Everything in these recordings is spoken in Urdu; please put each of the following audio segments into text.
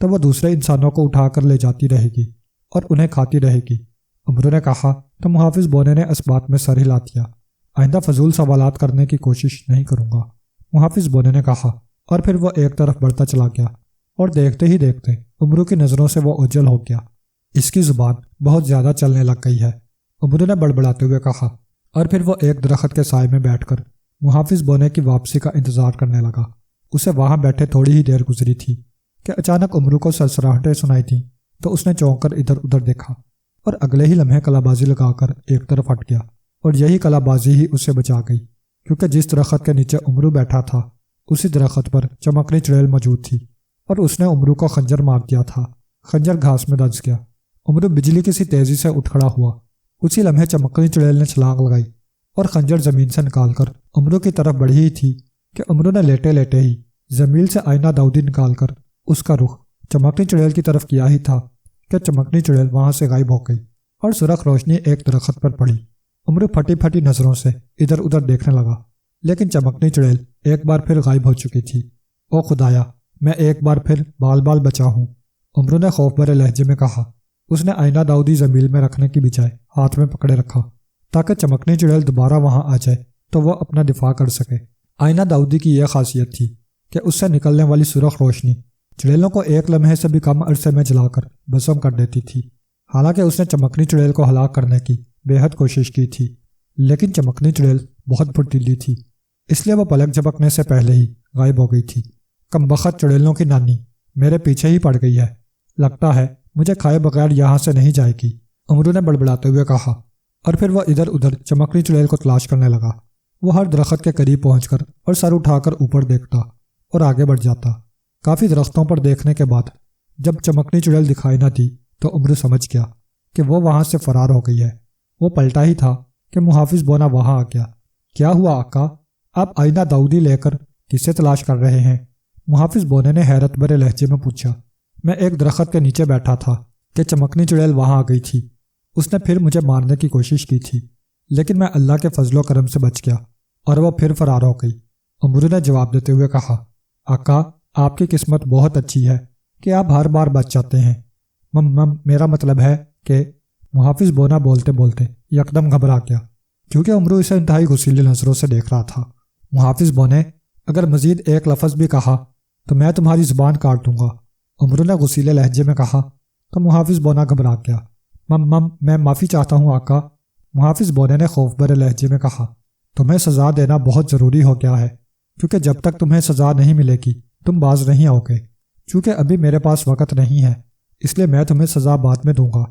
تو وہ دوسرے انسانوں کو اٹھا کر لے جاتی رہے گی اور انہیں کھاتی رہے گی۔ عمرو نے کہا تو محافظ بونے نے اس بات میں سر ہلا دیا۔ آئندہ فضول سوالات کرنے کی کوشش نہیں کروں گا، محافظ بونے نے کہا، اور پھر وہ ایک طرف بڑھتا چلا گیا اور دیکھتے ہی دیکھتے عمرو کی نظروں سے وہ اوجھل ہو گیا۔ اس کی زبان بہت زیادہ چلنے لگ گئی ہے، عمرو نے بڑبڑاتے ہوئے کہا، اور پھر وہ ایک درخت کے سائے میں بیٹھ کر محافظ بونے کی واپسی کا انتظار کرنے لگا۔ اسے وہاں بیٹھے تھوڑی ہی دیر گزری تھی کہ اچانک عمرو کو سرسراہٹیں سنائی تھیں، تو اس نے چونک کر ادھر ادھر دیکھا اور اگلے ہی لمحے کلا بازی لگا کر ایک طرف ہٹ گیا، اور یہی کلا بازی ہی اسے بچا گئی، کیونکہ جس درخت کے نیچے عمرو بیٹھا تھا اسی درخت پر چمکنی چڑیل موجود تھی، اور اس نے عمرو کو خنجر مار دیا تھا۔ خنجر گھاس میں دھنس گیا۔ عمرو بجلی کی سی تیزی سے اٹھ کھڑا ہوا۔ اسی لمحے چمکنی چڑیل نے چھلانگ لگائی اور خنجر زمین سے نکال کر عمرو کی طرف بڑھی ہی تھی کہ عمرو نے لیٹے لیٹے ہی زمین سے آئینہ داؤدی نکال کر اس کا رخ چمکنی چڑیل کی طرف کیا ہی تھا کہ چمکنی چڑیل وہاں سے غائب ہو گئی اور سرخ روشنی ایک درخت پر پڑی۔ عمرو پھٹی پھٹی نظروں سے ادھر ادھر دیکھنے لگا، لیکن چمکنی چڑیل ایک بار پھر غائب ہو چکی تھی۔ او خدایا، میں ایک بار پھر بال بال بچا ہوں، عمرو نے خوف بھرے لہجے میں کہا۔ اس نے آئینہ داؤدی زمین میں رکھنے کی بجائے ہاتھ میں پکڑے رکھا تاکہ چمکنی چڑیل دوبارہ وہاں آ جائے تو وہ اپنا دفاع کر سکے۔ آئینہ داؤدی کی یہ خاصیت تھی کہ اس سے نکلنے والی سرخ روشنی چڑیلوں کو ایک لمحے سے بھی کم عرصے میں جلا کر بھسم کر دیتی تھی۔ حالانکہ اس نے چمکنی چڑیل کو ہلاک کرنے کی بے حد کوشش کی تھی، لیکن چمکنی چڑیل بہت پھرتیلی تھی، اس لیے وہ پلک جھپکنے سے پہلے ہی غائب ہو گئی تھی۔ کمبخت چڑیلوں کی نانی میرے پیچھے ہی پڑ گئی ہے، لگتا ہے مجھے کھائے بغیر یہاں سے نہیں جائے گی، عمرو نے بڑبڑاتے ہوئے کہا، اور پھر وہ ادھر ادھر چمکنی چڑیل کو تلاش کرنے لگا۔ وہ ہر درخت کے قریب پہنچ کر اور سر اٹھا کر اوپر دیکھتا اور آگے بڑھ جاتا۔ کافی درختوں پر دیکھنے کے بعد جب چمکنی چڑیل دکھائی نہ دی تو عمرو سمجھ گیا کہ وہ وہاں سے فرار ہو گئی ہے۔ وہ پلٹا ہی تھا کہ محافظ بونا وہاں آ گیا۔ کیا ہوا آقا، آپ آئینہ داؤدی لے کر کسے تلاش کر رہے ہیں؟ محافظ بونے نے حیرت بھرے لہجے میں پوچھا۔ میں ایک درخت کے نیچے بیٹھا تھا کہ چمکنی چڑیل وہاں آ گئی تھی۔ اس نے پھر مجھے مارنے کی کوشش کی تھی، لیکن میں اللہ کے فضل و کرم سے بچ گیا اور وہ پھر فرار ہو گئی، عمرو نے جواب دیتے ہوئے کہا۔ آقا، آپ کی قسمت بہت اچھی ہے کہ آپ ہر بار بچ جاتے ہیں۔ میرا مطلب ہے کہ محافظ بونا بولتے بولتے یکدم گھبرا گیا، کیونکہ عمرو اسے انتہائی غصیلی نظروں سے دیکھ رہا تھا۔ محافظ بونے، اگر مزید ایک لفظ بھی کہا تو میں تمہاری زبان کاٹ دوں گا، عمرو نے غصیلے لہجے میں کہا، تو محافظ بونا گھبرا گیا۔ میں معافی چاہتا ہوں آقا، محافظ بونے نے خوف بھرے لہجے میں کہا۔ تمہیں سزا دینا بہت ضروری ہو گیا ہے، کیونکہ جب تک تمہیں سزا نہیں ملے گی تم باز نہیں آؤ گے۔ چونکہ ابھی میرے پاس وقت نہیں ہے، اس لیے میں تمہیں سزا بعد میں دوں گا۔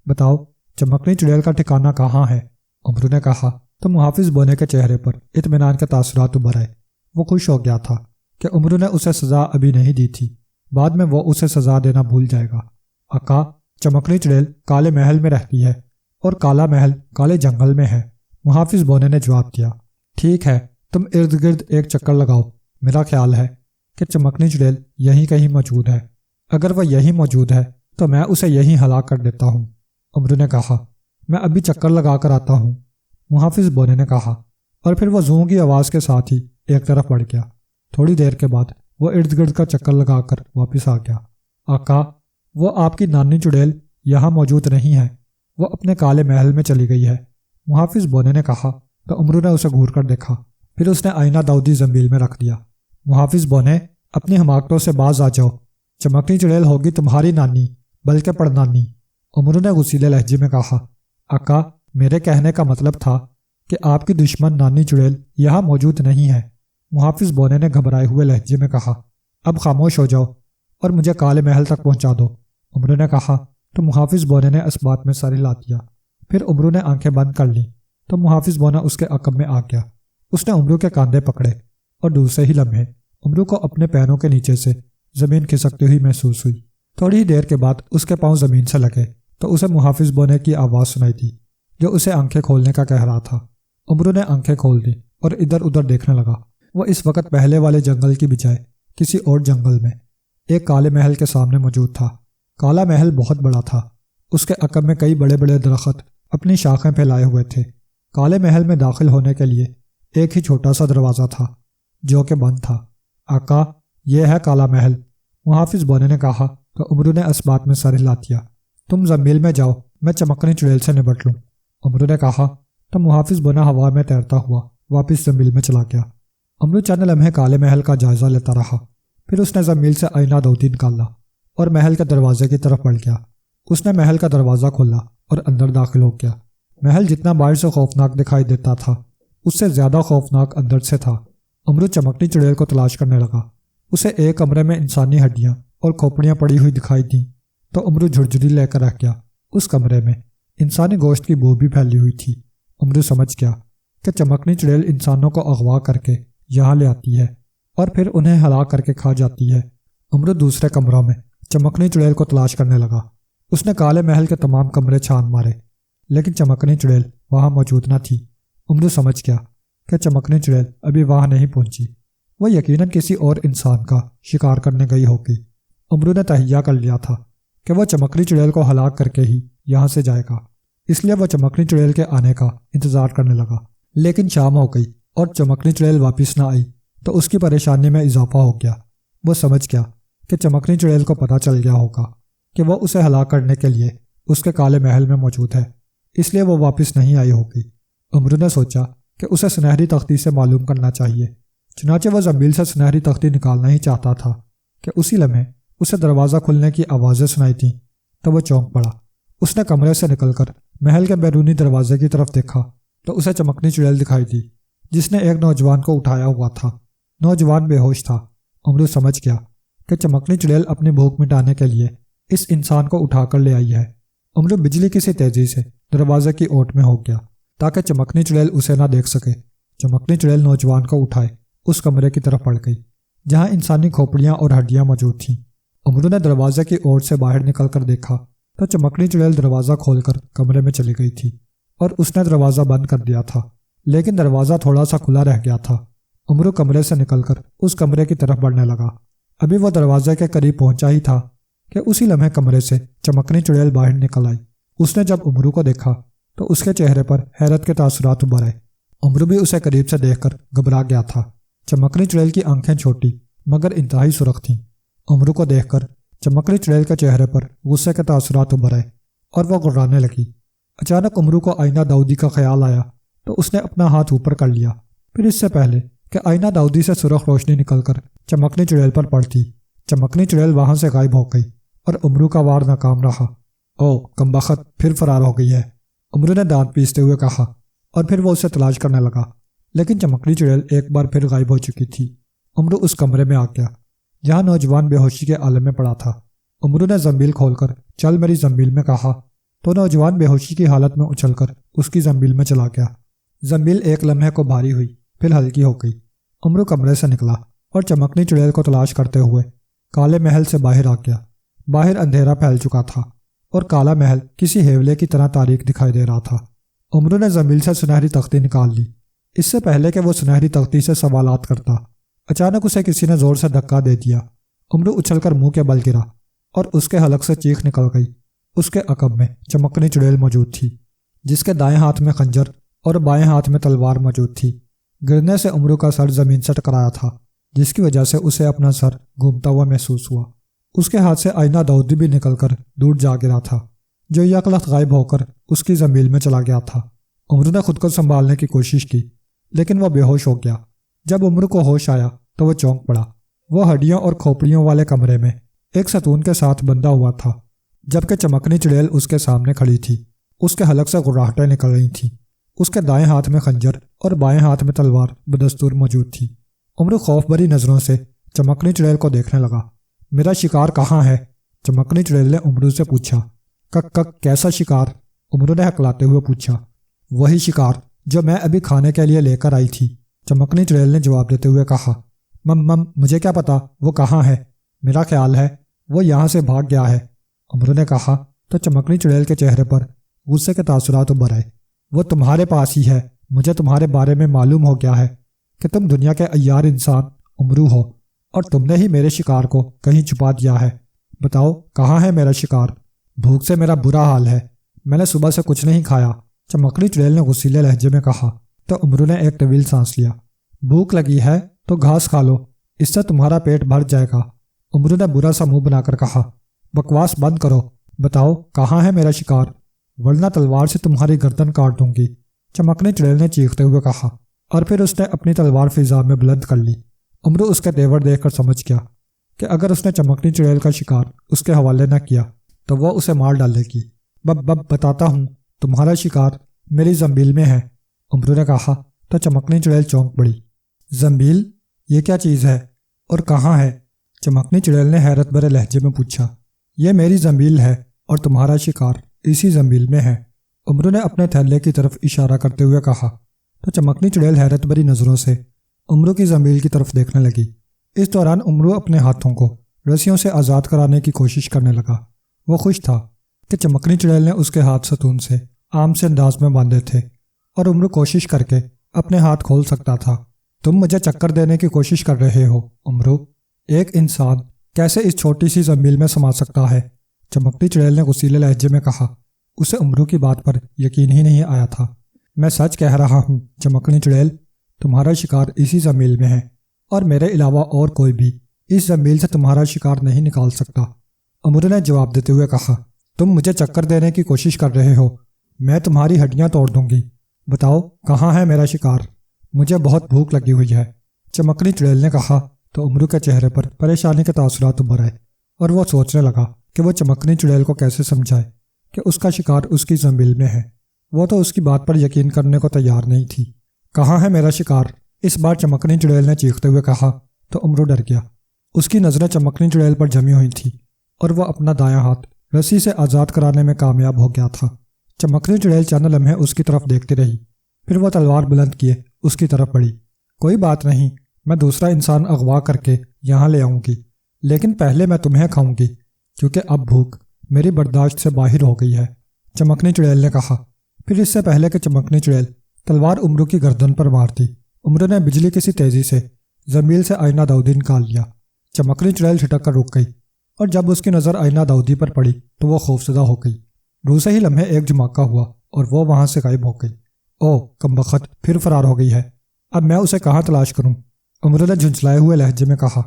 بتاؤ چمکنی چڑیل کا ٹھکانہ کہاں ہے؟ عمرو نے کہا تو محافظ بونے کے چہرے پر اطمینان کے تاثرات ابھر آئے۔ وہ خوش ہو گیا تھا کہ عمرو نے اسے سزا ابھی نہیں دی تھی، بعد میں وہ اسے سزا دینا بھول جائے گا۔ آقا، چمکنی چڑیل کالے محل میں رہتی ہے اور کالا محل کالے جنگل میں ہے، محافظ بونے نے جواب دیا۔ ٹھیک ہے، تم ارد گرد ایک چکر لگاؤ، میرا خیال ہے کہ چمکنی چڑیل یہیں کہیں موجود ہے۔ اگر وہ یہیں موجود ہے تو میں اسے یہیں ہلاک کر دیتا ہوں، عمرو نے کہا۔ میں ابھی چکر لگا کر آتا ہوں، محافظ بونے نے کہا، اور پھر وہ زوں کی آواز کے ساتھ ہی ایک طرف بڑھ گیا۔ تھوڑی دیر کے بعد وہ ارد گرد کا چکر لگا کر واپس آ گیا۔ آقا، وہ آپ کی نانی چڑیل یہاں موجود نہیں ہے، وہ اپنے کالے محل میں چلی گئی ہے، محافظ بونے نے کہا تو عمرو نے اسے گھور کر دیکھا، پھر اس نے آئینہ داؤدی زنبیل میں رکھ دیا۔ محافظ بونے، اپنی حماقتوں سے باز آ جاؤ، چمکنی چڑیل ہوگی تمہاری نانی بلکہ پڑنانی، عمرو نے غصیلے لہجے میں کہا۔ آقا، میرے کہنے کا مطلب تھا کہ آپ کی دشمن نانی چڑیل یہاں موجود نہیں ہے، محافظ بونے نے گھبرائے ہوئے لہجے میں کہا۔ اب خاموش ہو جاؤ اور مجھے کالے محل تک پہنچا دو، عمرو نے کہا تو محافظ بونے نے اس بات میں سر ہلا دیا۔ پھر عمرو نے آنکھیں بند کر لیں تو محافظ بونا اس کے عقب میں آ گیا۔ اس نے عمرو کے کاندھے پکڑے اور دوسرے ہی لمحے عمرو کو اپنے پیروں کے نیچے سے زمین کھسکتی ہوئی محسوس ہوئی۔ تھوڑی ہی دیر کے بعد اس کے پاؤں زمین سے لگے تو اسے محافظ بونے کی آواز سنائی دی جو اسے آنکھیں کھولنے کا کہہ رہا تھا۔ عمرو نے آنکھیں کھول دی اور ادھر ادھر دیکھنے لگا۔ وہ اس وقت پہلے والے جنگل کی بجائے کسی اور جنگل میں ایک کالے محل کے سامنے موجود تھا۔ کالا محل بہت بڑا تھا، اس کے عقب میں کئی بڑے بڑے درخت اپنی شاخیں پھیلائے ہوئے تھے۔ کالے محل میں داخل ہونے کے لیے ایک ہی چھوٹا سا دروازہ تھا جو کہ بند تھا۔ آقا، یہ ہے کالا محل، محافظ بونے نے کہا تو عمرو نے اس بات میں سر ہلا دیا۔ تم زنبیل میں جاؤ، میں چمکنی چڑیل سے نبٹ لوں۔ عمرو نے کہا تو محافظ بنا ہوا میں تیرتا ہوا واپس زنبیل میں چلا گیا۔ عمرو چند لمحے کالے محل کا جائزہ لیتا رہا، پھر اس نے زنبیل سے آئینہ دودی نکالا اور محل کے دروازے کی طرف بڑھ گیا۔ اس نے محل کا دروازہ کھولا اور اندر داخل ہو گیا۔ محل جتنا باہر سے خوفناک دکھائی دیتا تھا، اس سے زیادہ خوفناک اندر سے تھا۔ عمرو چمکنی چڑیل کو تلاش کرنے لگا۔ اسے ایک کمرے میں انسانی ہڈیاں اور کھوپڑیاں پڑی ہوئی دکھائی دیں تو عمرو جھرجھری لے کر رہ گیا۔ اس کمرے میں انسانی گوشت کی بو بھی پھیلی ہوئی تھی۔ عمرو سمجھ گیا کہ چمکنی چڑیل انسانوں کو اغوا کر کے یہاں لے آتی ہے اور پھر انہیں ہلاک کر کے کھا جاتی ہے۔ عمرو دوسرے کمروں میں چمکنی چڑیل کو تلاش کرنے لگا۔ اس نے کالے محل کے تمام کمرے چھان مارے، لیکن چمکنی چڑیل وہاں موجود نہ تھی۔ عمرو سمجھ گیا کہ چمکنی چڑیل ابھی وہاں نہیں پہنچی، وہ یقیناً کسی اور انسان کا شکار کرنے گئی ہوگی۔ عمرو نے تہیہ کر لیا تھا کہ وہ چمکنی چڑیل کو ہلاک کر کے ہی یہاں سے جائے گا، اس لیے وہ چمکنی چڑیل کے آنے کا انتظار کرنے لگا۔ لیکن شام ہو گئی اور چمکنی چڑیل واپس نہ آئی تو اس کی پریشانی میں اضافہ ہو گیا۔ وہ سمجھ گیا کہ چمکنی چڑیل کو پتہ چل گیا ہوگا کہ وہ اسے ہلاک کرنے کے لیے اس کے کالے محل میں موجود ہے، اس لیے وہ واپس نہیں آئی ہوگی۔ عمرو نے سوچا کہ اسے سنہری تختی سے معلوم کرنا چاہیے۔ چنانچہ وہ زنبیل سے سنہری تختی نکالنا ہی چاہتا تھا کہ اسی لمحے اسے دروازہ کھلنے کی آوازیں سنائی تھیں تو وہ چونک پڑا۔ اس نے کمرے سے نکل کر محل کے بیرونی دروازے کی طرف دیکھا تو اسے چمکنی چڑیل دکھائی دی، جس نے ایک نوجوان کو اٹھایا ہوا تھا۔ نوجوان بے ہوش تھا۔ عمرو سمجھ گیا کہ چمکنی چڑیل اپنی بھوک مٹانے کے لیے اس انسان کو اٹھا کر لے آئی ہے۔ عمرو بجلی کی سی تیزی سے دروازے کی اوٹ میں ہو گیا تاکہ چمکنی چڑیل اسے نہ دیکھ سکے۔ چمکنی چڑیل نوجوان کو اٹھائے اس کمرے کی طرف بڑھ گئی جہاں انسانی کھوپڑیاں اور ہڈیاں موجود تھیں۔ عمرو نے دروازے کی اوٹ سے باہر نکل کر دیکھا تو چمکنی چڑیل دروازہ کھول کر کمرے میں چلی گئی تھی اور اس نے دروازہ بند کر دیا تھا، لیکن دروازہ تھوڑا سا کھلا رہ گیا تھا۔ عمرو کمرے سے نکل کر اس کمرے کی طرف بڑھنے لگا۔ ابھی وہ دروازے کے قریب پہنچا ہی تھا کہ اسی لمحے کمرے سے چمکنی چڑیل باہر نکل آئی۔ اس نے جب عمرو کو دیکھا تو اس کے چہرے پر حیرت کے تاثرات ابھر آئے۔ عمرو بھی اسے قریب سے دیکھ کر گھبرا گیا تھا۔ چمکنی چڑیل کی آنکھیں چھوٹی مگر انتہائی سرخ تھیں۔ عمرو کو دیکھ کر چمکنی چڑیل کے چہرے پر غصے کے تاثرات ابھر آئے اور وہ گھبرانے لگی۔ اچانک عمرو کو آئینہ داؤدی کا خیال آیا تو اس نے اپنا ہاتھ اوپر کر لیا۔ پھر اس سے پہلے کہ آئینہ داؤدی سے سرخ روشنی نکل کر چمکنی چڑیل پر پڑتی، چمکنی چڑیل وہاں سے غائب ہو گئی اور عمرو کا وار ناکام رہا۔ او کمبخت، پھر فرار ہو گئی ہے، عمرو نے دانت پیستے ہوئے کہا، اور پھر وہ اسے تلاش کرنے لگا، لیکن چمکنی چڑیل ایک بار پھر غائب ہو چکی تھی۔ عمرو اس کمرے میں آ گیا جہاں نوجوان بے ہوشی کے عالم میں پڑا تھا۔ عمرو نے زنبیل کھول کر چل میری زنبیل میں کہا تو نوجوان بے ہوشی کی حالت میں اچھل کر اس کی زنبیل میں چلا گیا۔ زنبیل ایک لمحے کو بھاری ہوئی، پھر ہلکی ہو گئی۔ عمرو کمرے سے نکلا اور چمکنی چڑیل کو تلاش کرتے ہوئے کالے محل سے باہر آ گیا۔ باہر اندھیرا پھیل چکا تھا اور کالا محل کسی ہیولے کی طرح تاریک دکھائی دے رہا تھا۔ عمرو نے زنبیل سے سنہری تختی نکال لی۔ اس سے پہلے کہ وہ سنہری تختی سے سوالات کرتا، اچانک اسے کسی نے زور سے دھکا دے دیا۔ عمرو اچھل کر منہ کے بل گرا اور اس کے حلق سے چیخ نکل گئی۔ اس کے عقب میں چمکنی چڑیل موجود تھی، جس کے دائیں ہاتھ میں خنجر اور بائیں ہاتھ میں تلوار موجود تھی۔ گرنے سے عمرو کا سر زمین سے ٹکرایا تھا، جس کی وجہ سے اسے اپنا سر گھومتا ہوا محسوس ہوا۔ اس کے ہاتھ سے آئینہ داؤدی بھی نکل کر دور جا گرا تھا، جو یکلخت غائب ہو کر اس کی زنبیل میں چلا گیا تھا۔ عمرو نے خود کو سنبھالنے کی کوشش کی، لیکن وہ بے ہوش ہو گیا۔ جب عمرو کو ہوش آیا تو وہ چونک پڑا۔ وہ ہڈیوں اور کھوپڑیوں والے کمرے میں ایک ستون کے ساتھ بندھا ہوا تھا، جبکہ چمکنی چڑیل اس کے سامنے کھڑی تھی۔ اس کے حلق سے گراہٹیں نکل رہی تھیں۔ اس کے دائیں ہاتھ میں خنجر اور بائیں ہاتھ میں تلوار بدستور موجود تھی۔ عمرو خوف بھری نظروں سے چمکنی چڑیل کو دیکھنے لگا۔ میرا شکار کہاں ہے؟ چمکنی چڑیل نے عمرو سے پوچھا۔ کک کیسا شکار؟ عمرو نے ہکلاتے ہوئے پوچھا۔ وہی شکار جو میں ابھی کھانے کے لیے لے کر آئی تھی، چمکنی چڑیل نے جواب دیتے ہوئے کہا۔ مجھے کیا پتا وہ کہاں ہے؟ میرا خیال ہے وہ یہاں سے بھاگ گیا ہے، عمرو نے کہا تو چمکنی چڑیل کے چہرے پر غصے کے تاثرات ابھر آئے۔ وہ تمہارے پاس ہی ہے۔ مجھے تمہارے بارے میں معلوم ہو گیا ہے کہ تم دنیا کے عیار انسان عمرو ہو، اور تم نے ہی میرے شکار کو کہیں چھپا دیا ہے۔ بتاؤ کہاں ہے میرا شکار؟ بھوک سے میرا برا حال ہے، میں نے صبح سے کچھ نہیں کھایا، چمکنی چڑیل نے غصیلے لہجے میں کہا تو عمرو نے ایک طویل سانس لیا۔ بھوک لگی ہے تو گھاس کھا لو، اس سے تمہارا پیٹ بھر جائے گا، عمرو نے برا سا منہ بنا کر کہا۔ بکواس بند کرو، بتاؤ کہاں ہے میرا شکار، ورنہ تلوار سے تمہاری گردن کاٹ دوں گی، چمکنی چڑیل نے چیختے ہوئے کہا، اور پھر اس نے اپنی تلوار فضا میں بلند کر لی۔ امرو اس کے تیور دیکھ کر سمجھ گیا کہ اگر اس نے چمکنی چڑیل کا شکار اس کے حوالے نہ کیا تو وہ اسے مار ڈالے گی۔ بب بتاتا ہوں، تمہارا شکار میری زنبیل میں ہے، امرو نے کہا تو چمکنی چڑیل چونک پڑی۔ زنبیل؟ یہ کیا چیز ہے اور کہاں ہے؟ چمکنی چڑیل نے حیرت بھرے لہجے میں پوچھا۔ یہ میری زنبیل ہے اور تمہارا شکار اسی زنبیل میں ہے، امرو نے اپنے تھیلے کی طرف اشارہ کرتے ہوئے کہا۔ تو چمکنی چڑیل حیرت بھری نظروں سے امرو کی زنبیل کی طرف دیکھنے لگی۔ اس دوران امرو اپنے ہاتھوں کو رسیوں سے آزاد کرانے کی کوشش کرنے لگا۔ وہ خوش تھا کہ چمکنی چڑیل نے اس کے ہاتھ ستون سے عام سے انداز میں باندھے تھے اور امرو کوشش کر کے اپنے ہاتھ کھول سکتا تھا۔ تم مجھے چکر دینے کی کوشش کر رہے ہو امرو، ایک انسان کیسے اس چھوٹی سی زنبیل میں سما سکتا ہے؟ چمکنی چڑیل نے غصیلے لہجے میں کہا۔ اسے امرو کی بات پر یقین ہی نہیں آیا تھا۔ میں سچ کہہ رہا ہوں چمکنی چڑیل، تمہارا شکار اسی زنبیل میں ہے اور میرے علاوہ اور کوئی بھی اس زنبیل سے تمہارا شکار نہیں نکال سکتا، امرو نے جواب دیتے ہوئے کہا۔ تم مجھے چکر دینے کی کوشش کر رہے ہو، میں تمہاری ہڈیاں توڑ دوں گی، بتاؤ کہاں ہے میرا شکار، مجھے بہت بھوک لگی ہوئی ہے، چمکنی چڑیل نے کہا تو امرو کے چہرے پر پریشانی کے تاثرات ابھر آئے اور وہ سوچنے لگا کہ وہ چمکنی چڑیل کو کیسے سمجھائے کہ اس کا شکار اس کی زنبیل میں ہے۔ وہ تو اس کی بات پر یقین کرنے کو تیار نہیں تھی۔ کہاں ہے میرا شکار؟ اس بار چمکنی چڑیل نے چیختے ہوئے کہا تو امرو ڈر گیا۔ اس کی نظریں چمکنی چڑیل پر جمی ہوئی تھیں اور وہ اپنا دایاں ہاتھ رسی سے آزاد کرانے میں کامیاب ہو گیا تھا۔ چمکنی چڑیل چند لمحے اس کی طرف دیکھتی رہی، پھر وہ تلوار بلند کیے اس کی طرف بڑھی۔ کوئی بات نہیں، میں دوسرا انسان اغوا کر کے یہاں لے آؤں گی، لیکن پہلے میں تمہیں کھاؤں گی کیونکہ اب بھوک میری برداشت سے باہر ہو گئی ہے، چمکنی چڑیل نے کہا۔ پھر اس سے پہلے کہ چمکنی چڑیل تلوار امرو کی گردن پر مارتی، امرو نے بجلی کسی تیزی سے زنبیل سے آئینہ داؤدی نکال لیا۔ چمکنی چڑیل چھٹک کر رک گئی اور جب اس کی نظر آئینہ داؤدی پر پڑی تو وہ خوفزدہ ہو گئی۔ دوسرے ہی لمحے ایک جھماکہ ہوا اور وہ وہاں سے غائب ہو گئی۔ او کمبخت، پھر فرار ہو گئی ہے، اب میں اسے کہاں تلاش کروں؟ امرو نے جھنجھلائے ہوئے لہجے میں کہا۔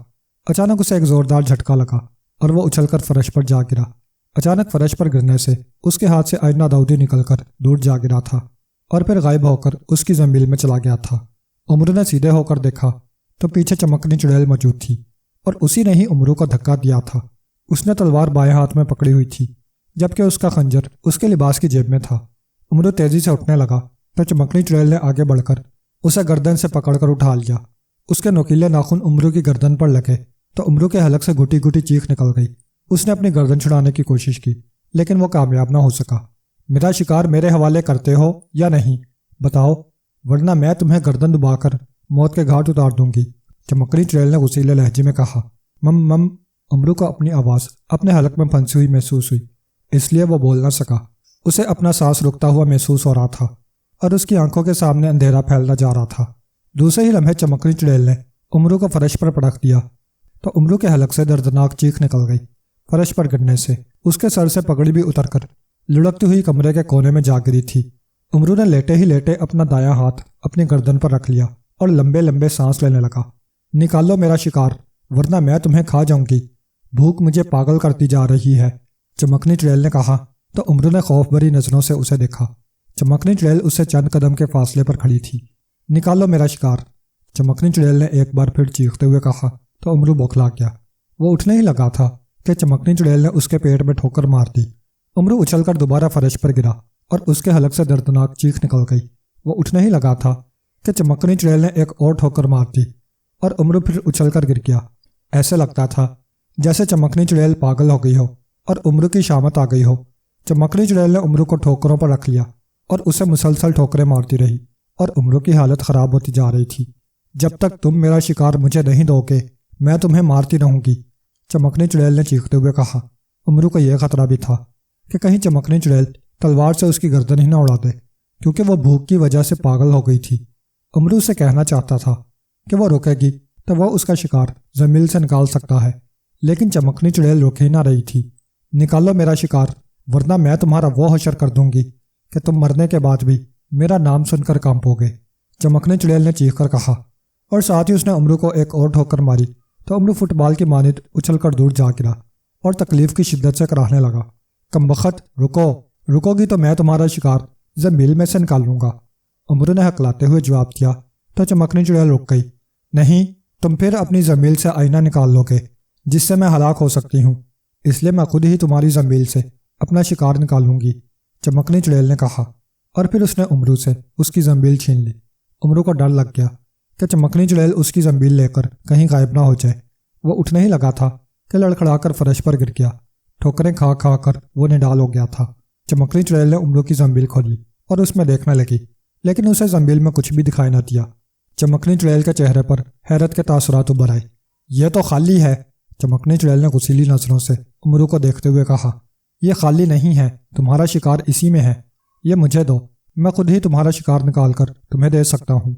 اچانک اسے ایک زوردار جھٹکا لگا اور وہ اچھل کر فرش پر جا گرا۔ اچانک فرش پر گرنے سے اس کے ہاتھ سے آئینہ داؤدی نکل کر دور جا گرا تھا اور پھر غائب ہو کر اس کی زنبیل میں چلا گیا تھا۔ امرو نے سیدھے ہو کر دیکھا تو پیچھے چمکنی چڑیل موجود تھی اور اسی نے ہی امرو کو دھکا دیا تھا۔ اس نے تلوار بائیں ہاتھ میں پکڑی ہوئی تھی جبکہ اس کا خنجر اس کے لباس کی جیب میں تھا۔ امرو تیزی سے اٹھنے لگا تو چمکنی چڑیل نے آگے بڑھ کر اسے گردن سے پکڑ کر اٹھا لیا۔ اس کے نوکیلے ناخن امرو کی گردن پر لگے تو امرو کے حلق سے گھٹی گھٹی چیخ نکل گئی۔ اس نے اپنی گردن چھڑانے کی کوشش کی لیکن وہ کامیاب نہ ہو سکا۔ میرا شکار میرے حوالے کرتے ہو یا نہیں، بتاؤ، ورنہ میں تمہیں گردن دبا کر موت کے گھاٹ اتار دوں گی، چمکنی چڑیل نے غصیلے لہجے میں کہا۔ مم امرو کو اپنی آواز اپنے حلق میں پھنسی ہوئی محسوس ہوئی، اس لیے وہ بول نہ سکا۔ اسے اپنا سانس رکتا ہوا محسوس ہو رہا تھا اور اس کی آنکھوں کے سامنے اندھیرا پھیلنا جا رہا تھا۔ دوسرے ہی لمحے چمکنی چڑیل نے امرو کو فرش پر پٹک دیا تو امرو کے حلق سے دردناک چیخ نکل گئی۔ فرش پر گرنے سے اس کے سر سے پگڑی بھی اتر کر لڑکتی ہوئی کمرے کے کونے میں جا گری تھی۔ امرو نے لیٹے ہی لیٹے اپنا دایاں ہاتھ اپنی گردن پر رکھ لیا اور لمبے لمبے سانس لینے لگا۔ نکالو میرا شکار ورنہ میں تمہیں کھا جاؤں گی، بھوک مجھے پاگل کرتی جا رہی ہے، چمکنی چڑیل نے کہا تو امرو نے خوف بھری نظروں سے اسے دیکھا۔ چمکنی چڑیل اس سے چند قدم کے فاصلے پر کھڑی تھی۔ نکالو میرا شکار، چمکنی چڑیل نے ایک بار پھر چیختے ہوئے کہا تو امرو بوکھلا گیا۔ وہ اٹھنے ہی لگا تھا کہ چمکنی چڑیل نے اس کے پیٹ میں ٹھوکر مار دی۔ امرو اچھل کر دوبارہ فرش پر گرا اور اس کے حلق سے دردناک چیخ نکل گئی۔ وہ اٹھنے ہی لگا تھا کہ چمکنی چڑیل نے ایک اور ٹھوکر مار دی اور امرو پھر اچھل کر گر گیا۔ ایسے لگتا تھا جیسے چمکنی چڑیل پاگل ہو گئی ہو اور امرو کی شامت آ گئی ہو۔ چمکنی چڑیل نے امرو کو ٹھوکروں پر رکھ لیا اور اسے مسلسل ٹھوکریں مارتی رہی اور امرو کی حالت خراب ہوتی جا رہی تھی۔ جب تک تم میرا شکار مجھے نہیں دو گے میں تمہیں مارتی رہوں گی، چمکنی چڑیل نے چیختے ہوئے کہا۔ امرو کو یہ خطرہ بھی تھا کہ کہیں چمکنی چڑیل تلوار سے اس کی گردن ہی نہ اڑا دے، کیونکہ وہ بھوک کی وجہ سے پاگل ہو گئی تھی۔ امرو سے کہنا چاہتا تھا کہ وہ روکے گی تو وہ اس کا شکار زمین سے نکال سکتا ہے، لیکن چمکنی چڑیل روک ہی نہ رہی تھی۔ نکالو میرا شکار ورنہ میں تمہارا وہ حشر کر دوں گی کہ تم مرنے کے بعد بھی میرا نام سن کر کانپو گے، چمکنی چڑیل نے چیخ کر کہا، اور ساتھ ہی اس نے امرو کو ایک اور ٹھوکر ماری تو امرو فٹ بال کی مانند اچھل کر دور جا گرا اور تکلیف کی شدت سے کراہنے لگا۔ کمبخت، رکو گی تو میں تمہارا شکار زنبیل میں سے نکال لوں گا۔ امرو نے ہکلاتے ہوئے جواب دیا تو چمکنی چڑیل رک گئی۔ نہیں، تم پھر اپنی زنبیل سے آئینہ نکال لو گے جس سے میں ہلاک ہو سکتی ہوں، اس لیے میں خود ہی تمہاری زنبیل سے اپنا شکار نکال لوں گی، چمکنی چڑیل نے کہا، اور پھر اس نے امرو سے اس کی زنبیل چھین لی۔ امرو کو ڈر لگ گیا کہ چمکنی چڑیل اس کی زنبیل لے کر کہیں غائب نہ ہو جائے۔ وہ اٹھنے ہی لگا تھا کہ لڑکھڑا کر فرش پر گر گیا۔ ٹھوکریں کھا کھا کر وہ نڈال ہو گیا تھا۔ چمکنی چڑیل نے امرو کی زنبیل کھولی اور اس میں دیکھنے لگی، لیکن اسے زنبیل میں کچھ بھی دکھائی نہ دیا۔ چمکنی چڑیل کے چہرے پر حیرت کے تاثرات ابھر آئے۔ یہ تو خالی ہے، چمکنی چڑیل نے غصیلی نظروں سے امرو کو دیکھتے ہوئے کہا۔ یہ خالی نہیں ہے، تمہارا شکار اسی میں ہے، یہ مجھے دو، میں خود ہی تمہارا شکار نکال کر تمہیں دے سکتا ہوں۔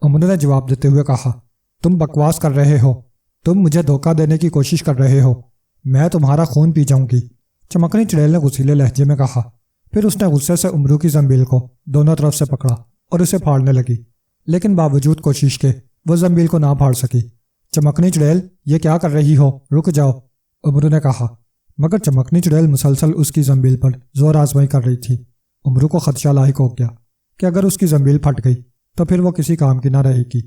امرو نے جواب دیتے ہوئے کہا، تم بکواس کر رہے ہو، تم مجھے دھوکہ دینے کی کوشش کر رہے ہو، میں تمہارا خون پی جاؤں گی، چمکنی چڑیل نے غصیلے لہجے میں کہا۔ پھر اس نے غصے سے امرو کی زنبیل کو دونوں طرف سے پکڑا اور اسے پھاڑنے لگی، لیکن باوجود کوشش کے وہ زنبیل کو نہ پھاڑ سکی۔ چمکنی چڑیل، یہ کیا کر رہی ہو، رک جاؤ، امرو نے کہا، مگر چمکنی چڑیل مسلسل اس کی زنبیل پر زور آزمائی کر رہی تھی۔ امرو کو خدشہ لاحق ہو گیا کہ اگر اس کی زنبیل پھٹ گئی تو پھر وہ کسی کام کی نہ رہے گی۔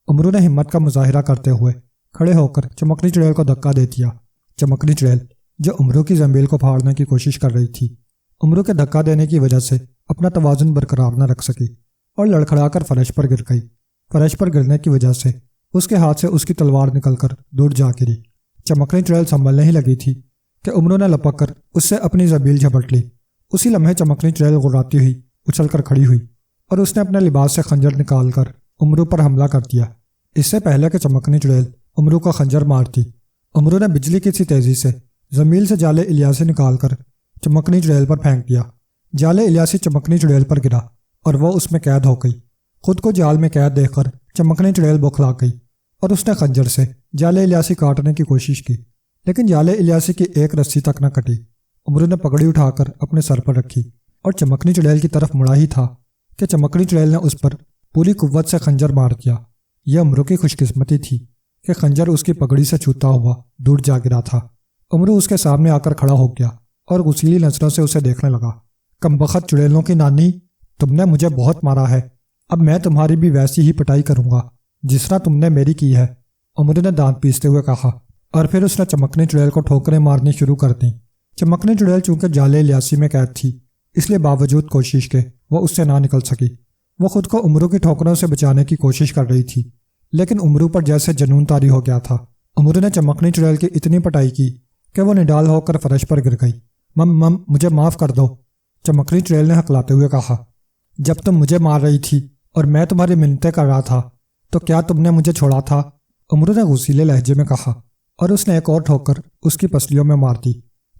امرو نے ہمت کا مظاہرہ کرتے ہوئے کھڑے ہو کر چمکنی چڑیل کو دھکا دے دیا۔ چمکنی چڑیل، جو امرو کی زنبیل کو پھاڑنے کی کوشش کر رہی تھی، امرو کے دھکا دینے کی وجہ سے اپنا توازن برقرار نہ رکھ سکی اور لڑکھڑا کر فرش پر گر گئی۔ فرش پر گرنے کی وجہ سے اس کے ہاتھ سے اس کی تلوار نکل کر دور جا گری۔ چمکنی چڑیل سنبھلنے ہی لگی تھی کہ امرو نے لپک کر اس سے اپنی زنبیل جھپٹ لی۔ اسی لمحے چمکنی چڑیل غراتی ہوئی اچھل کر کھڑی ہوئی اور اس نے اپنے لباس سے خنجر نکال کر امرو پر حملہ کر دیا۔ اس سے پہلے کہ چمکنی چڑیل امرو کو خنجر مارتی، امرو نے بجلی کی سی تیزی سے زنبیل سے جالے الیاسی نکال کر چمکنی چڑیل پر پھینک دیا۔ جالے الیاسی چمکنی چڑیل پر گرا اور وہ اس میں قید ہو گئی۔ خود کو جال میں قید دیکھ کر چمکنی چڑیل بوکھلا گئی اور اس نے خنجر سے جالے الیاسی کاٹنے کی کوشش کی، لیکن جالے الیاسی کی ایک رسی تک نہ کٹی۔ امرو نے پگڑی اٹھا کر اپنے سر پر رکھی اور چمکنی چڑیل کی طرف مڑا ہی تھا کہ چمکنی چڑیل نے اس پر پوری قوت سے خنجر مار دیا۔ یہ امرو کی خوش قسمتی تھی کہ خنجر اس کی پگڑی سے چھوتا ہوا دور جا گرا تھا۔ امرو اس کے سامنے آ کر کھڑا ہو گیا اور غصیلی نظروں سے اسے دیکھنے لگا۔ کمبخت چڑیلوں کی نانی، تم نے مجھے بہت مارا ہے، اب میں تمہاری بھی ویسی ہی پٹائی کروں گا جس طرح تم نے میری کی ہے، امرو نے دانت پیستے ہوئے کہا، اور پھر اس نے چمکنی چڑیل کو ٹھوکریں مارنی شروع کر دیں۔ چمکنی چڑیل چونکہ جالے الیاسی میں قید تھی، اس لیے باوجود کوشش کے وہ اس سے نہ نکل سکی۔ وہ خود کو امرو کی ٹھوکروں سے بچانے کی کوشش کر رہی تھی، لیکن امرو پر جیسے جنون طاری ہو گیا تھا۔ امرو نے چمکنی چڑیل کی اتنی پٹائی کی کہ وہ نڈال ہو کر فرش پر گر گئی۔ مم مجھے معاف کر دو، چمکنی چڑیل نے ہکلاتے ہوئے کہا۔ جب تم مجھے مار رہی تھی اور میں تمہاری منتیں کر رہا تھا تو کیا تم نے مجھے چھوڑا تھا، امرو نے غصیلے لہجے میں کہا، اور اس نے ایک اور ٹھوکر اس کی پسلیوں میں مار دی۔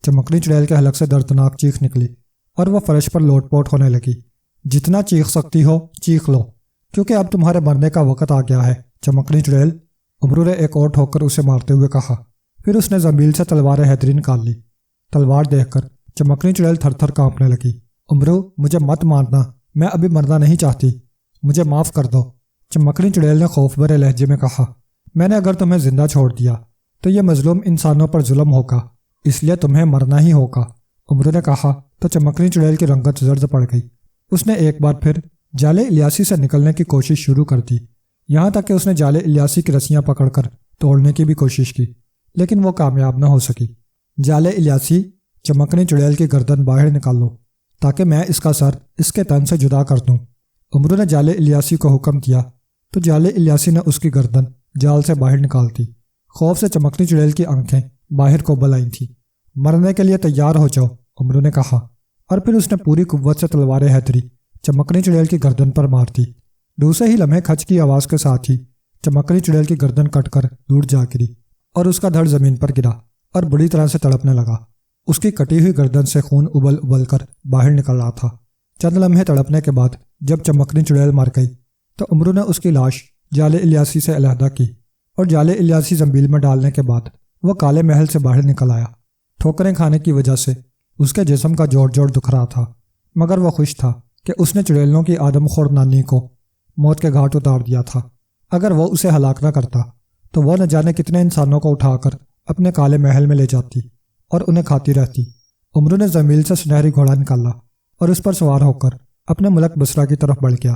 چمکنی چڑیل کے حلق سے دردناک چیخ نکلی اور وہ فرش پر لوٹ پوٹ ہونے لگی۔ جتنا چیخ سکتی ہو چیخ لو، کیونکہ اب تمہارے مرنے کا وقت آ گیا ہے چمکنی چڑیل، امرو نے ایک اور ٹھوکر اسے مارتے ہوئے کہا۔ پھر اس نے زنبیل سے تلوار حیدری نکال لی۔ تلوار دیکھ کر چمکنی چڑیل تھر تھر کانپنے لگی۔ امرو، مجھے مت مارنا، میں ابھی مرنا نہیں چاہتی، مجھے معاف کر دو، چمکنی چڑیل نے خوف بھرے لہجے میں کہا۔ میں نے اگر تمہیں زندہ چھوڑ دیا تو یہ مظلوم انسانوں پر ظلم ہوگا، اس لیے تمہیں مرنا ہی ہوگا، امرو نے کہا تو چمکنی چڑیل کی رنگت زرد پڑ گئی۔ اس نے ایک بار پھر جالے الیاسی سے نکلنے کی کوشش شروع کر دی، یہاں تک کہ اس نے جالے الیاسی کی رسیاں پکڑ کر توڑنے کی بھی کوشش کی، لیکن وہ کامیاب نہ ہو سکی۔ جالے الیاسی، چمکنی چڑیل کی گردن باہر نکال لو تاکہ میں اس کا سر اس کے تن سے جدا کر دوں۔ امرو نے جالے الیاسی کو حکم دیا تو جالے الیاسی نے اس کی گردن جال سے باہر نکال دی۔ خوف سے چمکنی چڑیل کی آنکھیں باہر کو بل آئی تھیں۔ مرنے کے لیے تیار ہو جاؤ، امرو نے کہا، اور پھر اس نے پوری قوت سے تلوار حیدری چمکنی چڑیل کی گردن پر مار دی۔ دوسرے ہی لمحے کھچ کی آواز کے ساتھ ہی چمکنی چڑیل کی گردن کٹ کر دور جا گری اور اس کا دھڑ زمین پر گرا اور بری طرح سے تڑپنے لگا۔ اس کی کٹی ہوئی گردن سے خون ابل ابل کر باہر نکل رہا تھا۔ چند لمحے تڑپنے کے بعد جب چمکنی چڑیل مر گئی تو امرو نے اس کی لاش جالے الیاسی سے علیحدہ کی اور جالے الیاسی زنبیل میں ڈالنے کے بعد وہ کالے محل سے باہر نکل آیا۔ ٹھوکریں کھانے کی وجہ سے اس کے جسم کا جوڑ جوڑ دکھ رہا تھا، مگر وہ خوش تھا کہ اس نے چڑیلوں کی آدم خور نانی کو موت کے گھاٹ اتار دیا تھا۔ اگر وہ اسے ہلاک نہ کرتا تو وہ نہ جانے کتنے انسانوں کو اٹھا کر اپنے کالے محل میں لے جاتی اور انہیں کھاتی رہتی۔ عمرو نے زمیل سے سنہری گھوڑا نکالا اور اس پر سوار ہو کر اپنے ملک بصرہ کی طرف بڑھ گیا۔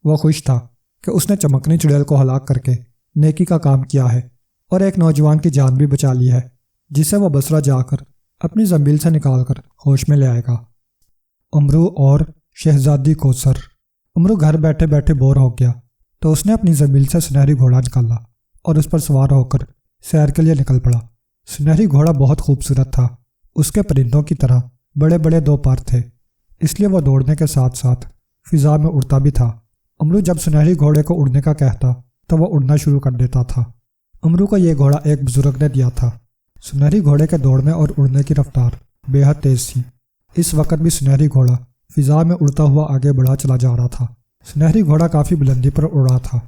وہ خوش تھا کہ اس نے چمکنی چڑیل کو ہلاک کر کے نیکی کا کام کیا ہے اور ایک نوجوان کی جان بھی بچا لی ہے، جسے وہ بصرہ جا کر اپنی زنبیل سے نکال کر ہوش میں لے آئے گا۔ عمرو اور شہزادی کوثر۔ عمرو گھر بیٹھے بیٹھے بور ہو گیا تو اس نے اپنی زنبیل سے سنہری گھوڑا نکالا اور اس پر سوار ہو کر سیر کے لیے نکل پڑا۔ سنہری گھوڑا بہت خوبصورت تھا، اس کے پرندوں کی طرح بڑے بڑے دو پر تھے، اس لیے وہ دوڑنے کے ساتھ ساتھ فضا میں اڑتا بھی تھا۔ عمرو جب سنہری گھوڑے کو اڑنے کا کہتا تو وہ اڑنا شروع کر دیتا تھا۔ عمرو کو یہ گھوڑا ایک بزرگ نے دیا تھا۔ سنہری گھوڑے کے دوڑنے اور اڑنے کی رفتار بے حد تیز تھی۔ اس وقت بھی سنہری گھوڑا فضا میں اڑتا ہوا آگے بڑھا چلا جا رہا تھا۔ سنہری گھوڑا کافی بلندی پر اڑا تھا،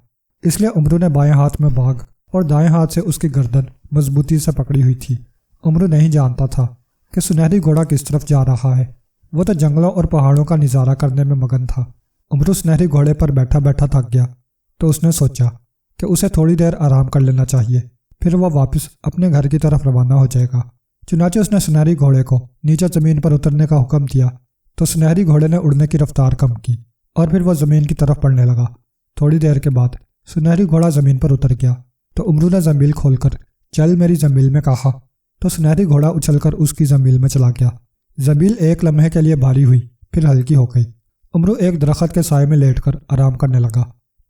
اس لیے عمرو نے بائیں ہاتھ میں باغ اور دائیں ہاتھ سے اس کی گردن مضبوطی سے پکڑی ہوئی تھی۔ عمرو نہیں جانتا تھا کہ سنہری گھوڑا کس طرف جا رہا ہے، وہ تو جنگلوں اور پہاڑوں کا نظارہ کرنے میں مگن تھا۔ عمرو سنہری گھوڑے پر بیٹھا بیٹھا تھک گیا تو اس نے سوچا کہ اسے تھوڑی دیر آرام کر لینا چاہیے، پھر وہ واپس اپنے گھر کی طرف روانہ ہو جائے گا۔ چنانچہ اس نے سنہری گھوڑے کو نیچے زمین پر اترنے کا حکم دیا تو سنہری گھوڑے نے اڑنے کی رفتار کم کی اور پھر وہ زمین کی طرف بڑھنے لگا۔ تھوڑی دیر کے بعد سنہری گھوڑا زمین پر اتر گیا تو عمرو نے زنبیل کھول کر چل میری زنبیل میں کہا تو سنہری گھوڑا اچھل کر اس کی زنبیل میں چلا گیا۔ زنبیل ایک لمحے کے لیے بھاری ہوئی پھر ہلکی ہو گئی۔ عمرو ایک درخت کے سائے میں لیٹ کر آرام کرنے لگا۔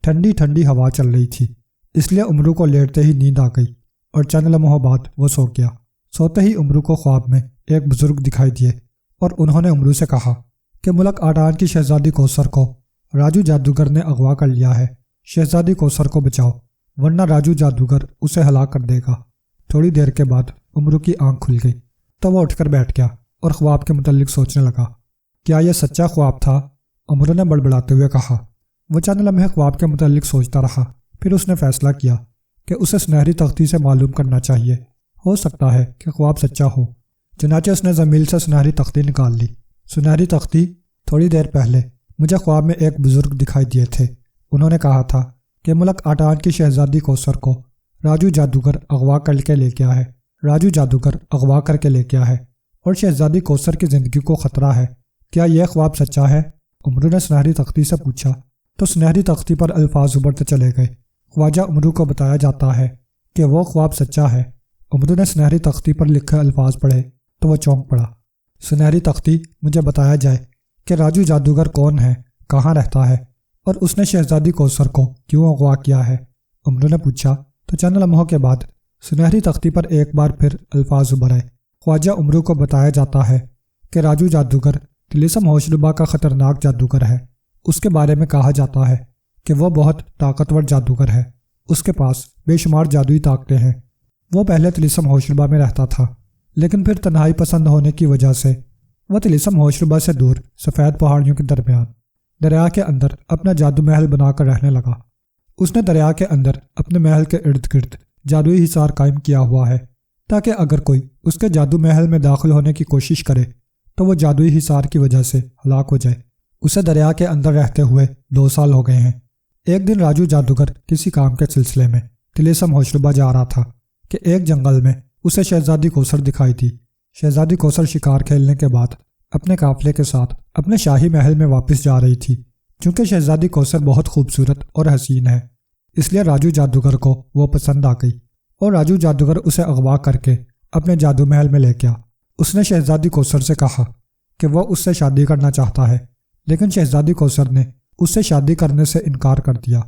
ٹھنڈی ٹھنڈی ہوا چل رہی تھی، اس لیے عمرو کو لیٹتے ہی نیند آ گئی اور چند لمحوں بعد وہ سو گیا۔ سوتے ہی عمرو کو خواب میں ایک بزرگ دکھائی دیے اور انہوں نے عمرو سے کہا کہ ملک آٹان کی شہزادی کوثر کو راجو جادوگر نے اغوا کر لیا ہے، شہزادی کوثر کو بچاؤ ورنہ راجو جادوگر اسے ہلاک کر دے گا۔ تھوڑی دیر کے بعد عمرو کی آنکھ کھل گئی تو وہ اٹھ کر بیٹھ گیا اور خواب کے متعلق سوچنے لگا۔ کیا یہ سچا خواب تھا؟ عمرو نے بڑبڑاتے ہوئے کہا۔ وہ چند لمحے خواب کے متعلق سوچتا رہا، پھر اس نے فیصلہ کیا کہ اسے سنہری تختی سے معلوم کرنا چاہیے، ہو سکتا ہے کہ خواب سچا ہو۔ چنانچہ اس نے زمین سے سنہری تختی نکال لی۔ سنہری تختی، تھوڑی دیر پہلے مجھے خواب میں ایک بزرگ دکھائی دیے تھے، انہوں نے کہا تھا کہ ملک آٹان کی شہزادی کوثر کو راجو جادوگر اغوا کر کے لے گیا ہے، راجو جادوگر اغوا کر کے لے گیا ہے اور شہزادی کوثر کی زندگی کو خطرہ ہے۔ کیا یہ خواب سچا ہے؟ عمرو نے سنہری تختی سے پوچھا تو سنہری تختی پر الفاظ ابھرتے چلے گئے۔ خواجہ عمرو کو بتایا جاتا ہے کہ وہ خواب سچا ہے۔ عمرو نے سنہری تختی پر لکھے الفاظ پڑھے تو وہ چونک پڑا۔ سنہری تختی، مجھے بتایا جائے کہ راجو جادوگر کون ہے، کہاں رہتا ہے اور اس نے شہزادی کوثر کو کیوں اغوا کیا ہے؟ عمرو نے پوچھا تو چند لمحوں کے بعد سنہری تختی پر ایک بار پھر الفاظ ابھر آئے۔ خواجہ عمرو کو بتایا جاتا ہے کہ راجو جادوگر طلسم ہوشربا کا خطرناک جادوگر ہے۔ اس کے بارے میں کہا جاتا ہے کہ وہ بہت طاقتور جادوگر ہے، اس کے پاس بے شمار جادوئی طاقتیں ہیں۔ وہ پہلے طلسم ہوشربا میں رہتا تھا، لیکن پھر تنہائی پسند ہونے کی وجہ سے وہ طلسم ہوشربا سے دور سفید پہاڑیوں کے درمیان دریا کے اندر اپنا جادو محل بنا کر رہنے لگا۔ اس نے دریا کے اندر اپنے محل کے ارد گرد جادوئی حصار قائم کیا ہوا ہے تاکہ اگر کوئی اس کے جادو محل میں داخل ہونے کی کوشش کرے تو وہ جادوئی حصار کی وجہ سے ہلاک ہو جائے۔ اسے دریا کے اندر رہتے ہوئے 2 سال ہو گئے ہیں۔ ایک دن راجو جادوگر کسی کام کے سلسلے میں طلسم ہوشربا جا رہا تھا کہ ایک جنگل میں اسے شہزادی کوثر دکھائی دی۔ شہزادی کوثر شکار کھیلنے کے بعد اپنے قافلے کے ساتھ اپنے شاہی محل میں واپس جا رہی تھی۔ چونکہ شہزادی کوثر بہت خوبصورت اور حسین ہے، اس لیے راجو جادوگر کو وہ پسند آ گئی اور راجو جادوگر اسے اغوا کر کے اپنے جادو محل میں لے گیا۔ اس نے شہزادی کوثر سے کہا کہ وہ اس سے شادی کرنا چاہتا ہے، لیکن شہزادی کوثر نے اس سے شادی کرنے سے انکار کر دیا۔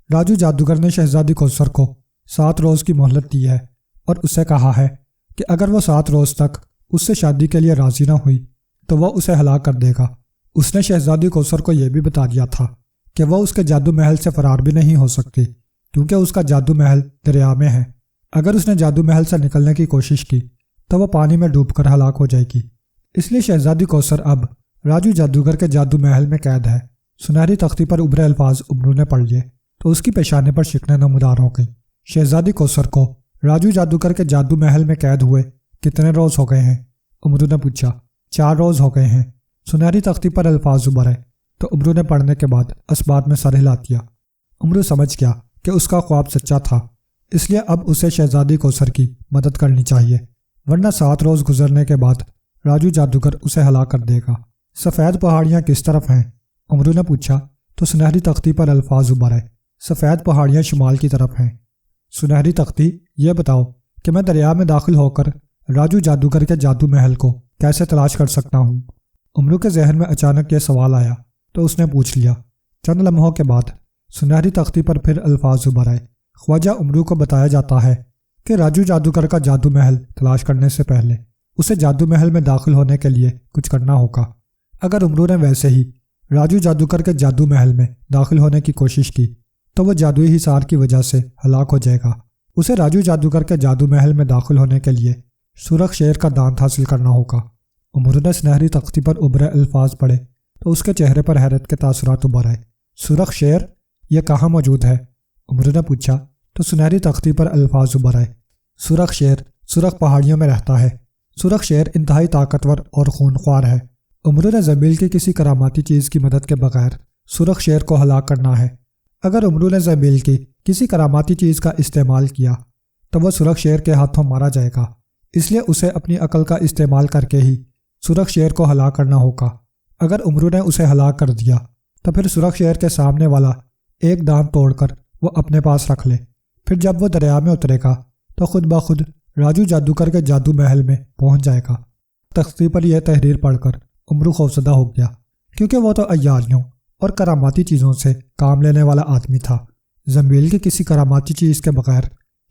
راجو جادوگر نے شہزادی کوثر کو 7 روز کی مہلت دی ہے اور اس سے کہا ہے کہ اگر وہ 7 روز تک اس سے شادی کے لیے راضی نہ ہوئی تو وہ اسے ہلاک کر دے گا۔ اس نے شہزادی کوثر کو یہ بھی بتا دیا تھا کہ وہ اس کے جادو محل سے فرار بھی نہیں ہو سکتی کیونکہ اس کا جادو محل دریا میں ہے۔ اگر اس نے جادو محل سے نکلنے کی کوشش کی تو وہ پانی میں ڈوب کر ہلاک ہو جائے گی۔ اس لیے شہزادی کوثر اب راجو جادوگر کے جادو محل میں قید ہے۔ سنہری تختی پر ابھرے الفاظ عمرو نے پڑھ لیے تو اس کی پیشانے پر شکنیں نمودار ہو گئیں۔ شہزادی کوثر کو راجو جادوگر کے جادو محل میں قید ہوئے کتنے روز ہو گئے ہیں؟ عمرو نے پوچھا۔ 4 روز ہو گئے ہیں۔ سنہری تختی پر الفاظ ابھر آئے تو عمرو نے پڑھنے کے بعد اسبات میں سر ہلا دیا۔ عمرو سمجھ گیا کہ اس کا خواب سچا تھا، اس لیے اب اسے شہزادی کوثر کی مدد کرنی چاہیے۔ ورنہ 7 روز گزرنے کے بعد راجو جادوگر اسے ہلاک کر دے گا۔ سفید پہاڑیاں کس طرف ہیں؟ امرو نے پوچھا تو سنہری تختی پر الفاظ ابھر آئے۔ سفید پہاڑیاں شمال کی طرف ہیں۔ سنہری تختی، یہ بتاؤ کہ میں دریا میں داخل ہو کر راجو جادوگر کے جادو محل کو کیسے تلاش کر سکتا ہوں؟ امرو کے ذہن میں اچانک یہ سوال آیا تو اس نے پوچھ لیا۔ چند لمحوں کے بعد سنہری تختی پر پھر الفاظ ابھر آئے۔ خواجہ امرو کو بتایا جاتا ہے کہ راجو جادوگر کا جادو محل تلاش کرنے سے پہلے اسے جادو محل میں داخل ہونے کے لیے کچھ کرنا ہوگا۔ اگر امرو نے ویسے ہی راجو جادوگر کے جادو محل میں داخل ہونے کی کوشش کی تو وہ جادوئی حصار کی وجہ سے ہلاک ہو جائے گا۔ اسے راجو جادوگر کے جادو محل میں داخل ہونے کے لیے سرخ شیر کا دانت حاصل کرنا ہوگا۔ امرو نے سنہری تختی پر ابھرے الفاظ پڑھے تو اس کے چہرے پر حیرت کے تاثرات ابھر آئے۔ سرخ شیر، یہ کہاں موجود ہے؟ امرو نے پوچھا تو سنہری تختی پر الفاظ ابھر آئے۔ سرخ شیر سرخ پہاڑیوں میں رہتا ہے۔ سرخ شیر انتہائی طاقتور اور خونخوار ہے۔ امرو نے زنبیل کی کسی کراماتی چیز کی مدد کے بغیر سرخ شیر کو ہلاک کرنا ہے۔ اگر امرو نے زنبیل کی کسی کراماتی چیز کا استعمال کیا تو وہ سرخ شیر کے ہاتھوں مارا جائے گا، اس لیے اسے اپنی عقل کا استعمال کر کے ہی سرخ شیر کو ہلاک کرنا ہوگا۔ اگر امرو نے اسے ہلاک کر دیا تو پھر سرخ شیر کے سامنے والا ایک دانت توڑ کر وہ اپنے پاس رکھ لے۔ پھر جب وہ دریا میں اترے گا تو خود بخود راجو جادوگر کے جادو محل میں پہنچ جائے گا۔ تختی پر یہ تحریر پڑھ کر امرو خوفزدہ ہو گیا، کیونکہ وہ تو عیاریوں اور کراماتی چیزوں سے کام لینے والا آدمی تھا۔ زنبیل کی کسی کراماتی چیز کے بغیر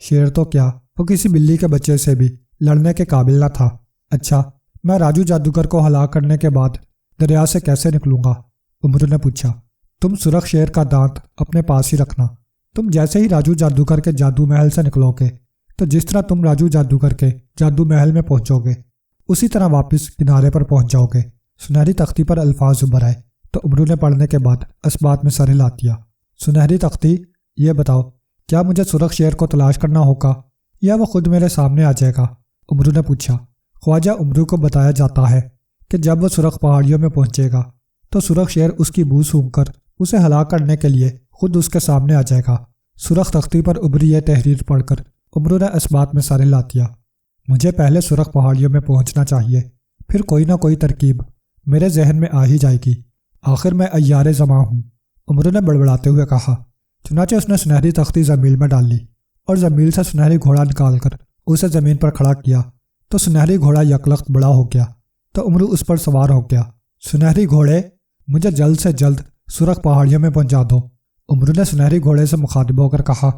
شیر تو کیا، وہ کسی بلی کے بچے سے بھی لڑنے کے قابل نہ تھا۔ اچھا، میں راجو جادوگر کو ہلاک کرنے کے بعد دریا سے کیسے نکلوں گا؟ امرو نے پوچھا۔ تم سرخ شیر کا دانت اپنے پاس ہی رکھنا۔ تم جیسے ہی راجو جادوگر کے جادو محل سے نکلو گے تو جس طرح تم راجو جادوگر کے جادو محل میں پہنچو گے اسی طرح واپس کنارے پر پہنچ جاؤ گے۔ سنہری تختی پر الفاظ ابھر آئے تو امرو نے پڑھنے کے بعد اسبات میں سر ہلا دیا۔ سنہری تختی، یہ بتاؤ کیا مجھے سرخ شیر کو تلاش کرنا ہوگا یا وہ خود میرے سامنے آ جائے گا؟ امرو نے پوچھا۔ خواجہ امرو کو بتایا جاتا ہے کہ جب وہ سرخ پہاڑیوں میں پہنچے گا تو سرخ شیر اس کی بو سونگھ کر اسے ہلاک کرنے کے لیے خود اس کے سامنے آ جائے گا۔ سرخ تختی پر ابھری یہ تحریر پڑھ کر امرو نے اسبات میں سر ہلا دیا۔ مجھے پہلے سرخ پہاڑیوں میں پہنچنا چاہیے، پھر کوئی نہ کوئی ترکیب میرے ذہن میں آ ہی جائے گی۔ آخر میں عیار زماں ہوں، امرو نے بڑبڑاتے ہوئے کہا۔ چنانچہ اس نے سنہری تختی زمین میں ڈال لی اور زمین سے سنہری گھوڑا نکال کر اسے زمین پر کھڑا کیا تو سنہری گھوڑا یکلخت بڑا ہو گیا تو امرو اس پر سوار ہو گیا۔ سنہری گھوڑے، مجھے جلد سے جلد سرخ پہاڑیوں میں پہنچا دو، امرو نے سنہری گھوڑے سے مخاطب ہو کر کہا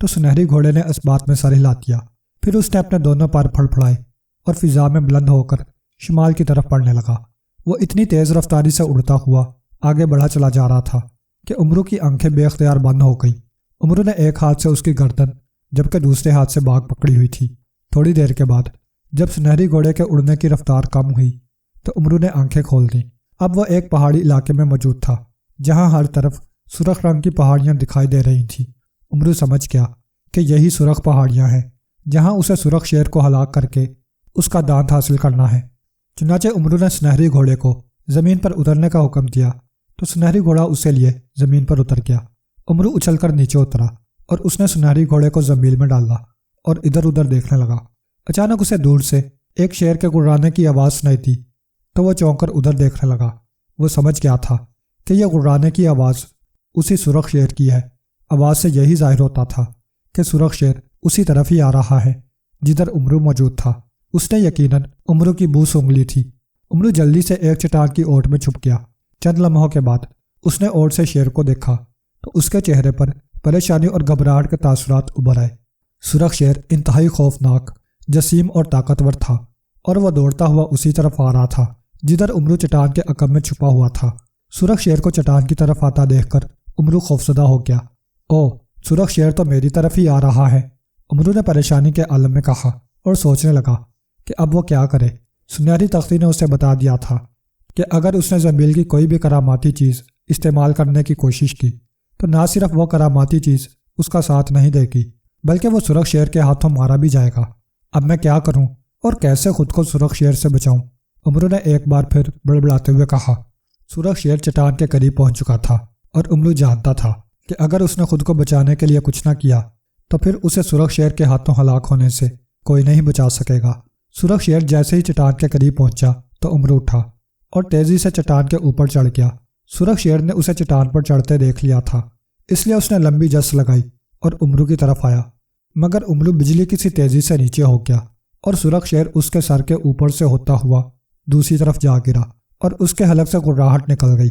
تو سنہری گھوڑے نے اسبات میں سر ہلا دیا۔ پھر اس نے اپنے دونوں پر پھڑ پھڑائے اور فضا میں بلند ہو کر شمال کی طرف بڑھنے لگا۔ وہ اتنی تیز رفتاری سے اڑتا ہوا آگے بڑھا چلا جا رہا تھا کہ امرو کی آنکھیں بے اختیار بند ہو گئیں۔ امرو نے ایک ہاتھ سے اس کی گردن جبکہ دوسرے ہاتھ سے باگ پکڑی ہوئی تھی۔ تھوڑی دیر کے بعد جب سنہری گھوڑے کے اڑنے کی رفتار کم ہوئی تو امرو نے آنکھیں کھول دیں۔ اب وہ ایک پہاڑی علاقے میں موجود تھا جہاں ہر طرف سرخ رنگ کی پہاڑیاں دکھائی دے رہی تھیں۔ امرو سمجھ گیا کہ یہی سرخ پہاڑیاں ہیں جہاں اسے سرخ شیر کو ہلاک کر کے اس کا دانت حاصل کرنا ہے۔ چنانچہ امرو نے سنہری گھوڑے کو زمین پر اترنے کا حکم دیا تو سنہری گھوڑا اسے لیے زمین پر اتر گیا۔ امرو اچھل کر نیچے اترا اور اس نے سنہری گھوڑے کو زمین میں ڈالا اور ادھر ادھر دیکھنے لگا۔ اچانک اسے دور سے ایک شیر کے گڑرانے کی آواز سنائی دی تو وہ چونک کر ادھر دیکھنے لگا۔ وہ سمجھ گیا تھا کہ یہ گڑرانے کی آواز اسی سرخ شیر کی ہے۔ آواز سے یہی ظاہر ہوتا تھا کہ سرخ شیر اسی طرف ہی آ رہا ہے جدھر امرو موجود تھا۔ اس نے یقیناً امرو کی بو سونگھ لی تھی۔ امرو جلدی سے ایک چٹان کی اوٹ میں چھپ گیا۔ چند لمحوں کے بعد اس نے اوٹ سے شیر کو دیکھا تو اس کے چہرے پر پریشانی اور گھبراہٹ کے تاثرات ابھر آئے۔ سرخ شیر انتہائی خوفناک، جسیم اور طاقتور تھا اور وہ دوڑتا ہوا اسی طرف آ رہا تھا جدھر امرو چٹان کے عقب میں چھپا ہوا تھا۔ سرخ شیر کو چٹان کی طرف آتا دیکھ کر امرو خوفزدہ ہو گیا۔ او، سرخ شیر تو میری طرف ہی آ رہا ہے، امرو نے پریشانی کے عالم میں کہا اور سوچنے لگا کہ اب وہ کیا کرے۔ سنہری تختی نے اسے بتا دیا تھا کہ اگر اس نے زنبیل کی کوئی بھی کراماتی چیز استعمال کرنے کی کوشش کی تو نہ صرف وہ کراماتی چیز اس کا ساتھ نہیں دے گی بلکہ وہ سرخ شیر کے ہاتھوں مارا بھی جائے گا۔ اب میں کیا کروں اور کیسے خود کو سرخ شیر سے بچاؤں؟ امرو نے ایک بار پھر بڑبڑاتے ہوئے کہا۔ سرخ شیر چٹان کے قریب پہنچ چکا تھا اور امرو جانتا تھا کہ اگر اس نے خود کو بچانے کے لیے کچھ نہ کیا تو پھر اسے سرخ شیر کے ہاتھوں ہلاک ہونے سے کوئی نہیں بچا سکے گا۔ سرخ شیر جیسے ہی چٹان کے قریب پہنچا تو امرو اٹھا اور تیزی سے چٹان کے اوپر چڑھ گیا۔ سرخ شیر نے اسے چٹان پر چڑھتے دیکھ لیا تھا، اس لیے اس نے لمبی جس لگائی اور امرو کی طرف آیا، مگر امرو بجلی کی سی تیزی سے نیچے ہو گیا اور سرخ شیر اس کے سر کے اوپر سے ہوتا ہوا دوسری طرف جا گرا اور اس کے حلق سے گراہٹ نکل گئی۔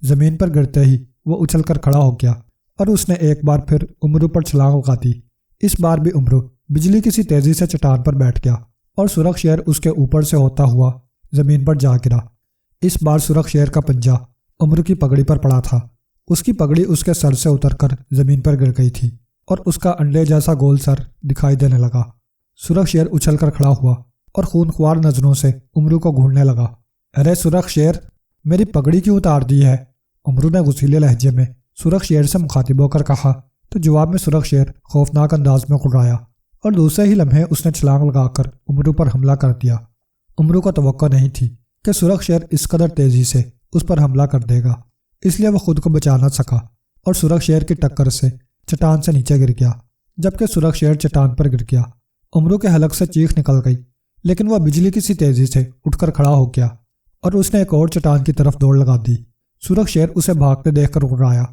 زمین پر گرتے ہی وہ اچھل کر کھڑا ہو گیا اور اس نے ایک بار پھر امرو پر چھلانگ لگا دی۔ اس بار بھی امرو بجلی کی سی تیزی سے چٹان پر بیٹھ گیا اور سرخ شیر اس کے اوپر سے ہوتا ہوا زمین پر جا گرا۔ اس بار سرخ شیر کا پنجہ امرو کی پگڑی پر پڑا تھا۔ اس کی پگڑی اس کے سر سے اتر کر زمین پر گر گئی تھی اور اس کا انڈے جیسا گول سر دکھائی دینے لگا۔ سرخ شیر اچھل کر کھڑا ہوا اور خونخوار نظروں سے امرو کو گھورنے لگا۔ ارے سرخ شیر، میری پگڑی کیوں اتار دی ہے؟ امرو نے غصیلے لہجے میں سرخ شیر سے مخاطب ہو کر کہا تو جواب میں سرخ شیر خوفناک انداز میں کڑرایا اور دوسرے ہی لمحے اس نے چھلانگ لگا کر امرو پر حملہ کر دیا۔ امرو کو توقع نہیں تھی کہ سرخ شیر اس قدر تیزی سے اس پر حملہ کر دے گا، اس لیے وہ خود کو بچا نہ سکا اور سرخ شیر کی ٹکر سے چٹان سے نیچے گر گیا۔ جبکہ سرخ شیر چٹان پر گر گیا، امرو کے حلق سے چیخ نکل گئی، لیکن وہ بجلی کی سی تیزی سے اٹھ کر کھڑا ہو گیا اور اس نے ایک اور چٹان کی طرف دوڑ لگا دی۔ سرخ شیر اسے بھاگتے دیکھ کر گھبرایا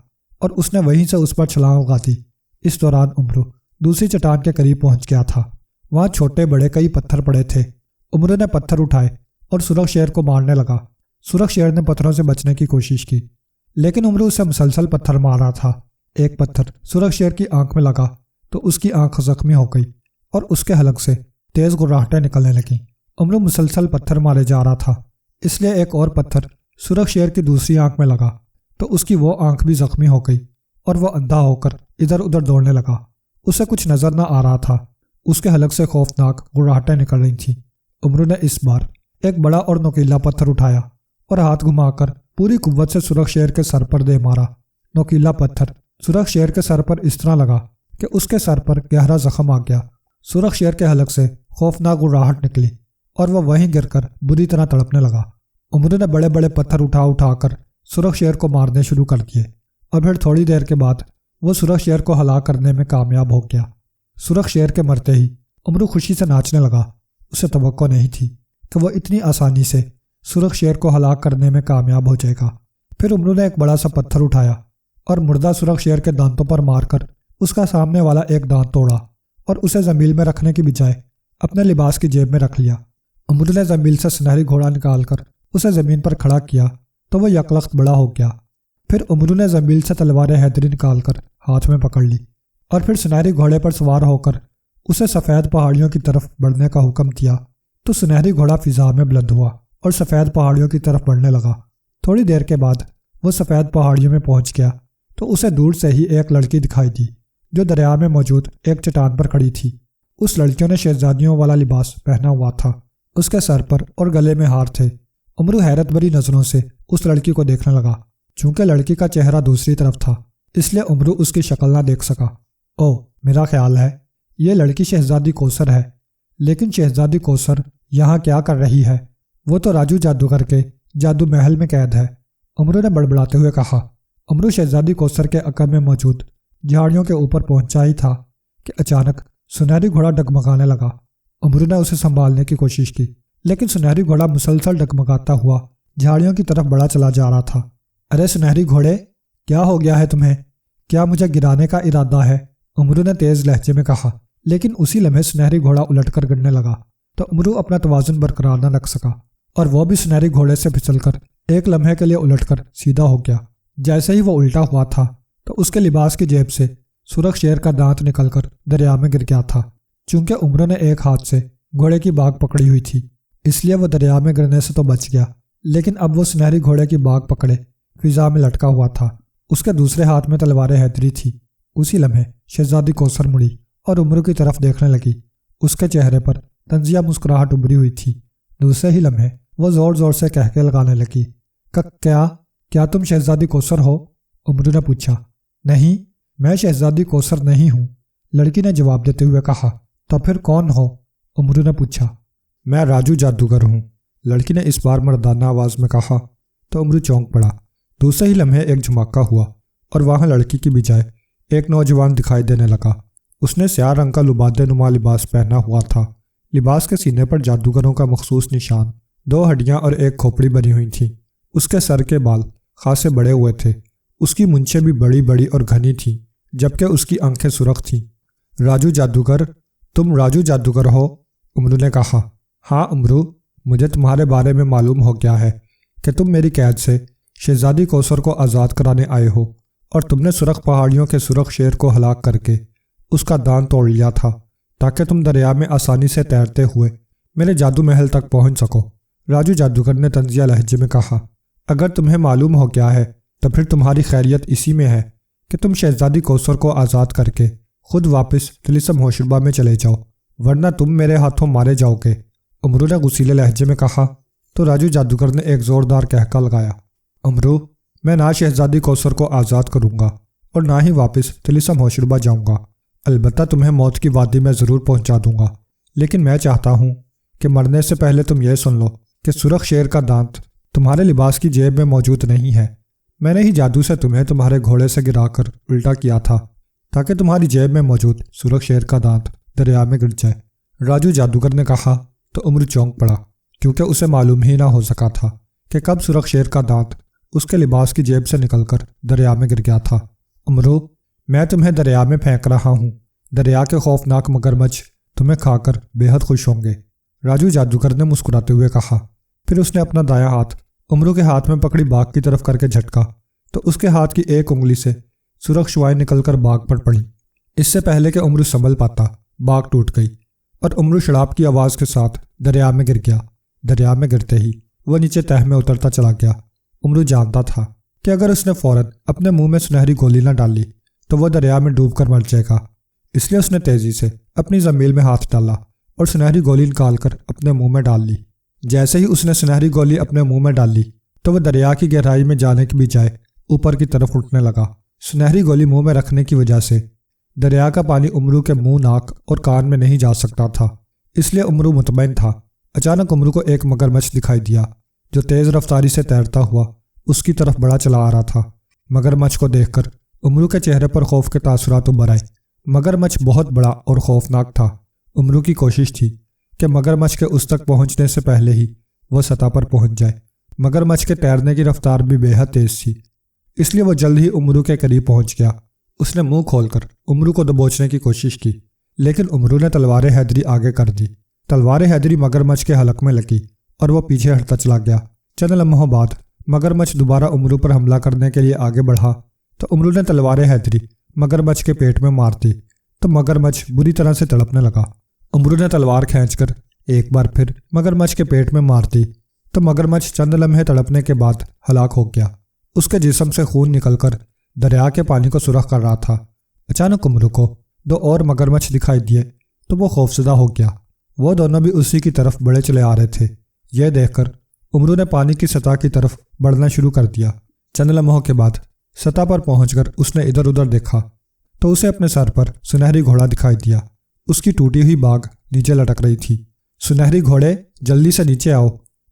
اور اس نے وہیں سے اس پر چھلانگ لگا دی۔ اس دوران امرو دوسری چٹان کے قریب پہنچ گیا تھا۔ وہاں چھوٹے بڑے کئی پتھر پڑے تھے۔ امرو نے پتھر اٹھائے اور سرخ شیر کو مارنے لگا۔ سرخ شیر نے پتھروں سے بچنے کی کوشش کی، لیکن امرو اسے مسلسل پتھر مار رہا تھا۔ ایک پتھر سرخ شیر کی آنکھ میں لگا تو اس کی آنکھ زخمی ہو گئی اور اس کے حلق سے تیز گراہٹیں نکلنے لگیں۔ امرو مسلسل پتھر مارے جا رہا تھا، اس لیے ایک اور پتھر سرخ شیر کی دوسری آنکھ میں لگا تو اس کی وہ آنکھ بھی زخمی ہو گئی اور وہ اندھا ہو کر ادھر ادھر دوڑنے لگا۔ اسے کچھ نظر نہ آ رہا تھا، اس کے حلق سے خوفناک گراہٹیں نکل رہی تھیں۔ امرو نے اس بار ایک بڑا اور نوکیلا پتھر اٹھایا اور ہاتھ گھما کر پوری قوت سے سرخ شیر کے سر پر دے مارا۔ نوکیلا پتھر سرخ شیر کے سر پر اس طرح لگا کہ اس کے سر پر گہرا زخم آ گیا۔ سرخ شیر کے حلق سے خوفناک گراہٹ نکلی اور وہ وہیں گر کر بری طرح تڑپنے لگا۔ امرو نے بڑے بڑے پتھر اٹھا کر سرخ شیر کو مارنے شروع کر دیے اور پھر تھوڑی دیر کے بعد وہ سرخ شیر کو ہلاک کرنے میں کامیاب ہو گیا۔ سرخ شیر کے مرتے ہی امرو خوشی سے ناچنے لگا۔ اسے توقع نہیں تھی کہ وہ اتنی آسانی سے سرخ شیر کو ہلاک کرنے میں کامیاب ہو جائے گا۔ پھر امرو نے ایک بڑا سا پتھر اٹھایا اور مردہ سرخ شیر کے دانتوں پر مار کر اس کا سامنے والا ایک دانت توڑا اور اسے زمین میں رکھنے کی بجائے اپنے لباس کی جیب میں رکھ لیا۔ امرو نے زمین سے سنہری گھوڑا نکال کر اسے زمین پر کھڑا کیا تو وہ یکلخت بڑا ہو گیا۔ پھر امرو نے زمین سے تلوار حیدری نکال کر ہاتھ میں پکڑ لی اور پھر سنہری گھوڑے پر سوار ہو کر اسے سفید پہاڑیوں کی طرف بڑھنے کا حکم دیا تو سنہری گھوڑا فضا میں بلند ہوا اور سفید پہاڑیوں کی طرف بڑھنے لگا۔ تھوڑی دیر کے بعد وہ سفید پہاڑیوں میں پہنچ گیا تو اسے دور سے ہی ایک لڑکی دکھائی دی جو دریا میں موجود ایک چٹان پر کھڑی تھی۔ اس لڑکیوں نے شہزادیوں والا لباس پہنا ہوا تھا، اس کے سر پر اور گلے میں ہار تھے۔ امرو حیرت بھری نظروں سے اس لڑکی کو دیکھنے لگا۔ چونکہ لڑکی کا چہرہ دوسری طرف تھا اس لیے امرو اس کی شکل نہ دیکھ سکا۔ او، میرا خیال ہے یہ لڑکی شہزادی کوثر ہے، لیکن شہزادی کوثر یہاں کیا کر رہی ہے؟ وہ تو راجو جادوگر کے جادو محل میں قید ہے، امرو نے بڑبڑاتے ہوئے کہا۔ امرو شہزادی کوثر کے عقب میں موجود جھاڑیوں کے اوپر پہنچا ہی تھا کہ اچانک سنہری گھوڑا ڈگمگانے لگا۔ امرو نے اسے سنبھالنے کی کوشش کی، لیکن سنہری گھوڑا مسلسل ڈگمگاتا ہوا جھاڑیوں کی طرف بڑھا چلا جا رہا تھا۔ ارے سنہری گھوڑے، کیا ہو گیا ہے تمہیں؟ کیا مجھے گرانے کا ارادہ ہے؟ امرو نے تیز لہجے میں کہا، لیکن اسی لمحے سنہری گھوڑا الٹ کر گرنے لگا تو امرو اپنا توازن برقرار نہ رکھ سکا اور وہ بھی سنہری گھوڑے سے پھسل کر ایک لمحے کے لیے الٹ کر سیدھا ہو گیا۔ جیسے ہی وہ الٹا ہوا تھا تو اس کے لباس کی جیب سے سرخ شیر کا دانت نکل کر دریا میں گر گیا تھا۔ چونکہ امرو نے ایک ہاتھ سے گھوڑے کی باگ پکڑی ہوئی تھی اس لیے وہ دریا میں گرنے سے تو بچ گیا، لیکن اب وہ سنہری گھوڑے کی باگ پکڑے فضا میں لٹکا ہوا تھا۔ اس کے دوسرے ہاتھ میں تلوار حیدری تھی۔ اسی لمحے شہزادی کوثر مڑی اور امرو کی طرف دیکھنے لگی۔ اس کے چہرے پر طنزیہ مسکراہٹ ابھری ہوئی تھی۔ دوسرے ہی لمحے وہ زور زور سے کہکے لگانے لگی۔ کیا تم شہزادی کوثر ہو؟ امرو نے پوچھا۔ نہیں، میں شہزادی کوثر نہیں ہوں، لڑکی نے جواب دیتے ہوئے کہا۔ تو پھر کون ہو؟ امرو نے پوچھا۔ میں راجو جادوگر ہوں، لڑکی نے اس بار مردانہ آواز میں کہا تو امرو چونک پڑا۔ دوسرے ہی لمحے ایک جھماکہ ہوا اور وہاں لڑکی کی بجائے ایک نوجوان دکھائی دینے لگا۔ اس نے سیاہ رنگ کا لبادے نما لباس پہنا ہوا تھا لباس کے سینے پر جادوگروں کا مخصوص نشان، 2 ہڈیاں اور 1 کھوپڑی بنی ہوئی تھیں۔ اس کے سر کے بال خاصے بڑے ہوئے تھے، اس کی مونچھیں بھی بڑی بڑی اور گھنی تھیں، جبکہ اس کی آنکھیں سرخ تھیں۔ راجو جادوگر، تم راجو جادوگر ہو؟ امرو نے کہا۔ ہاں امرو، مجھے تمہارے بارے میں معلوم ہو گیا ہے کہ تم میری قید سے شہزادی کوثر کو آزاد کرانے آئے ہو، اور تم نے سرخ پہاڑیوں کے سرخ شیر کو ہلاک کر کے اس کا دانت توڑ لیا تھا تاکہ تم دریا میں آسانی سے تیرتے ہوئے میرے جادو محل تک پہنچ سکو۔ راجو جادوگر نے طنزیہ لہجے میں کہا۔ اگر تمہیں معلوم ہو گیا ہے تو پھر تمہاری خیریت اسی میں ہے کہ تم شہزادی کوثر کو آزاد کر کے خود واپس طلسم ہوشربا میں چلے جاؤ، ورنہ تم میرے ہاتھوں مارے جاؤ گے، امرو نے غصیلے لہجے میں کہا۔ تو راجو جادوگر نے ایک زوردار کہکا لگایا۔ امرو، میں نہ شہزادی کوثر کو آزاد کروں گا اور نہ ہی واپس طلسم ہوشربا جاؤں گا، البتہ تمہیں موت کی وادی میں ضرور پہنچا دوں گا، لیکن میں چاہتا ہوں کہ مرنے سے پہلے تم یہ سن لو کہ سرخ شیر کا دانت تمہارے لباس کی جیب میں موجود نہیں ہے۔ میں نے ہی جادو سے تمہیں تمہارے گھوڑے سے گرا کر الٹا کیا تھا تاکہ تمہاری جیب میں موجود سرخ شیر کا دانت دریا میں گر جائے۔ راجو جادوگر نے کہا تو امرو چونک پڑا، کیونکہ اسے معلوم ہی نہ ہو سکا تھا کہ کب سرخ شیر کا دانت اس کے لباس کی جیب سے نکل کر دریا میں گر گیا تھا۔ امرو، میں تمہیں دریا میں پھینک رہا ہوں، دریا کے خوفناک مگرمچھ تمہیں کھا کر بے حد خوش ہوں گے، راجو جادوگر نے مسکراتے ہوئے کہا۔ پھر اس نے اپنا دایاں ہاتھ امرو کے ہاتھ میں پکڑی باغ کی طرف کر کے جھٹکا تو اس کے ہاتھ کی ایک انگلی سے سرخ شعاعیں نکل کر باغ پر پڑیں۔ اس سے پہلے کہ امرو سنبھل پاتا، باغ ٹوٹ گئی اور امرو شڑاب کی آواز کے ساتھ دریا میں گر گیا۔ دریا میں گرتے ہی وہ نیچے تہہ میں اترتا چلا گیا۔ امرو جانتا تھا کہ اگر اس نے فوراً اپنے منہ میں سنہری گولی نہ ڈالی تو وہ دریا میں ڈوب کر مر جائے گا، اس لیے اس نے تیزی سے اپنی زنبیل میں ہاتھ ڈالا اور سنہری گولی نکال کر اپنے منہ میں ڈال لی۔ جیسے ہی اس نے سنہری گولی اپنے منہ میں ڈال لی تو وہ دریا کی گہرائی میں جانے کی بجائے اوپر کی طرف اٹھنے لگا۔ سنہری گولی منہ میں رکھنے کی وجہ سے دریا کا پانی امرو کے منہ، ناک اور کان میں نہیں جا سکتا تھا، اس لیے امرو مطمئن تھا۔ اچانک امرو کو ایک مگرمچھ دکھائی دیا جو تیز رفتاری سے تیرتا ہوا اس کی طرف بڑا چلا آ رہا تھا۔ مگرمچھ کو دیکھ کر امرو کے چہرے پر خوف کے تاثرات ابھر آئے۔ مگرمچھ بہت بڑا اور خوفناک تھا۔ امرو کی کوشش تھی کہ مگرمچھ کے اس تک پہنچنے سے پہلے ہی وہ سطح پر پہنچ جائے۔ مگرمچھ کے تیرنے کی رفتار بھی بے حد تیز تھی، اس لیے وہ جلد ہی امرو کے قریب پہنچ گیا۔ اس نے منہ کھول کر امرو کو دبوچنے کی کوشش کی، لیکن امرو نے تلوار حیدری آگے کر دی۔ تلوار حیدری مگرمچھ کے حلق میں لگی اور وہ پیچھے ہٹتا چلا گیا۔ چند لمحوں بعد مگرمچھ دوبارہ امرو پر حملہ کرنے کے لیے آگے بڑھا تو امرو نے تلوار حیدری مگرمچھ کے پیٹ میں مار دی تو مگرمچھ بری طرح سے تڑپنے لگا۔ امرو نے تلوار کھینچ کر ایک بار پھر مگرمچھ کے پیٹ میں مار دی تو مگرمچھ چند لمحے تڑپنے کے بعد ہلاک ہو گیا۔ اس کے جسم سے خون نکل کر دریا کے پانی کو سرخ کر رہا تھا۔ اچانک امرو کو 2 اور مگرمچھ دکھائی دیے تو وہ خوفزدہ ہو گیا۔ وہ دونوں بھی اسی کی طرف بڑھے چلے آ رہے تھے۔ یہ دیکھ کر امرو نے پانی کی سطح کی طرف بڑھنا شروع کر دیا۔ چند لمحوں کے بعد سطح پر پہنچ کر اس نے ادھر ادھر دیکھا تو اسے اپنے سر پر سنہری گھوڑا دکھائی دیا۔ اس کی ٹوٹی ہوئی باگ نیچے لٹک رہی تھی۔ سنہری گھوڑے، جلدی سے نیچے آؤ،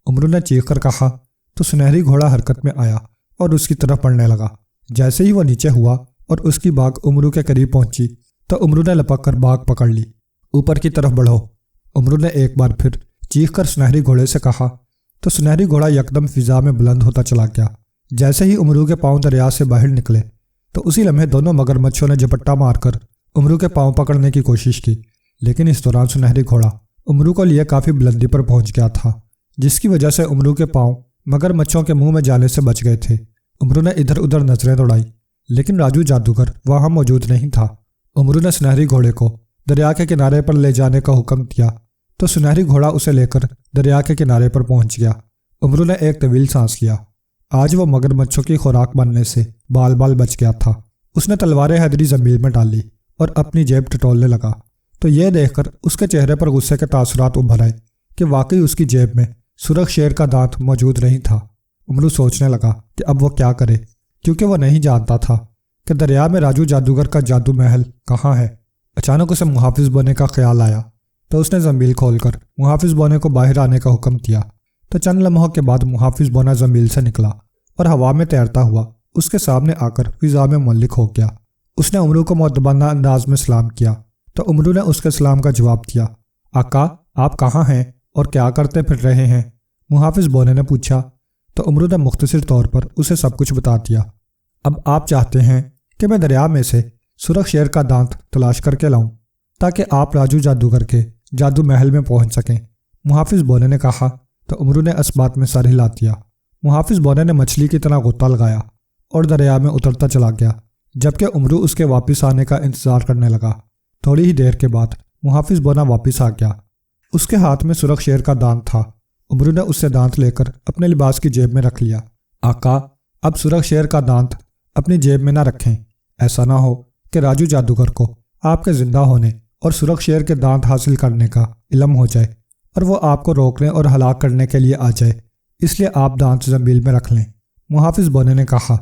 امرو نے چیخ کر کہا تو سنہری گھوڑا حرکت میں آیا اور اس کی طرف بڑھنے لگا۔ جیسے ہی وہ نیچے ہوا اور اس کی باگ امرو کے قریب پہنچی تو امرو نے لپک کر باگ پکڑ لی۔ اوپر کی طرف بڑھو، امرو نے ایک بار پھر چیخ کر سنہری گھوڑے سے کہا تو سنہری گھوڑا یکدم فضا میں بلند ہوتا چلا گیا۔ جیسے ہی امرو کے پاؤں دریا سے باہر نکلے تو اسی لمحے دونوں مگرمچھوں نے جھپٹا مار کر امرو کے پاؤں پکڑنے کی کوشش کی، لیکن اس دوران سنہری گھوڑا امرو کو لیے کافی بلندی پر پہنچ گیا تھا، جس کی وجہ سے امرو کے پاؤں مگرمچھوں کے منہ میں جانے سے بچ گئے تھے۔ امرو نے ادھر ادھر نظریں دوڑائی، لیکن راجو جادوگر وہاں موجود نہیں تھا۔ امرو نے سنہری گھوڑے کو دریا کے کنارے پر لے جانے کا حکم دیا تو سنہری گھوڑا اسے لے کر دریا کے کنارے پر پہنچ گیا۔ امرو نے ایک طویل سانس لیا۔ آج وہ مگرمچھوں کی خوراک بننے سے بال بال بچ گیا تھا۔ اس نے تلوار حیدری زمین میں ڈال لی اور اپنی جیب ٹٹولنے لگا تو یہ دیکھ کر اس کے چہرے پر غصے کے تاثرات ابھر آئے کہ واقعی اس کی جیب میں سرخ شیر کا دانت موجود نہیں تھا۔ امرو سوچنے لگا کہ اب وہ کیا کرے، کیونکہ وہ نہیں جانتا تھا کہ دریا میں راجو جادوگر کا جادو محل کہاں ہے۔ اچانک اسے محافظ بونے کا خیال آیا تو اس نے زنبیل کھول کر محافظ بونے کو باہر آنے کا حکم دیا تو چند لمحوں کے بعد محافظ بونا زنبیل سے نکلا اور ہوا میں تیرتا ہوا اس کے سامنے آ کر فضا میں منلک ہو گیا۔ اس نے امرو کو مؤدبانہ انداز میں سلام کیا تو امرو نے اس کے سلام کا جواب دیا۔ آقا، آپ کہاں ہیں اور کیا کرتے پھر رہے ہیں؟ محافظ بونے نے پوچھا تو عمرو نے مختصر طور پر اسے سب کچھ بتا دیا۔ اب آپ چاہتے ہیں کہ میں دریا میں سے سرخ شیر کا دانت تلاش کر کے لاؤں تاکہ آپ راجو جادوگر کے جادو محل میں پہنچ سکیں؟ محافظ بونے نے کہا تو عمرو نے اس بات میں سر ہلا دیا۔ محافظ بونے نے مچھلی کی طرح غوطہ لگایا اور دریا میں اترتا چلا گیا، جبکہ عمرو اس کے واپس آنے کا انتظار کرنے لگا۔ تھوڑی ہی دیر کے بعد محافظ بونا واپس آ گیا۔ اس کے ہاتھ میں سرخ شیر کا دانت تھا۔ عمرو نے اس سے دانت لے کر اپنے لباس کی جیب میں رکھ لیا۔ آقا، اب سرخ شیر کا دانت اپنی جیب میں نہ رکھیں، ایسا نہ ہو کہ راجو جادوگر کو آپ کے زندہ ہونے اور سرخ شیر کے دانت حاصل کرنے کا علم ہو جائے اور وہ آپ کو روکنے اور ہلاک کرنے کے لیے آ جائے، اس لیے آپ دانت زنبیل میں رکھ لیں۔ محافظ بونے نے کہا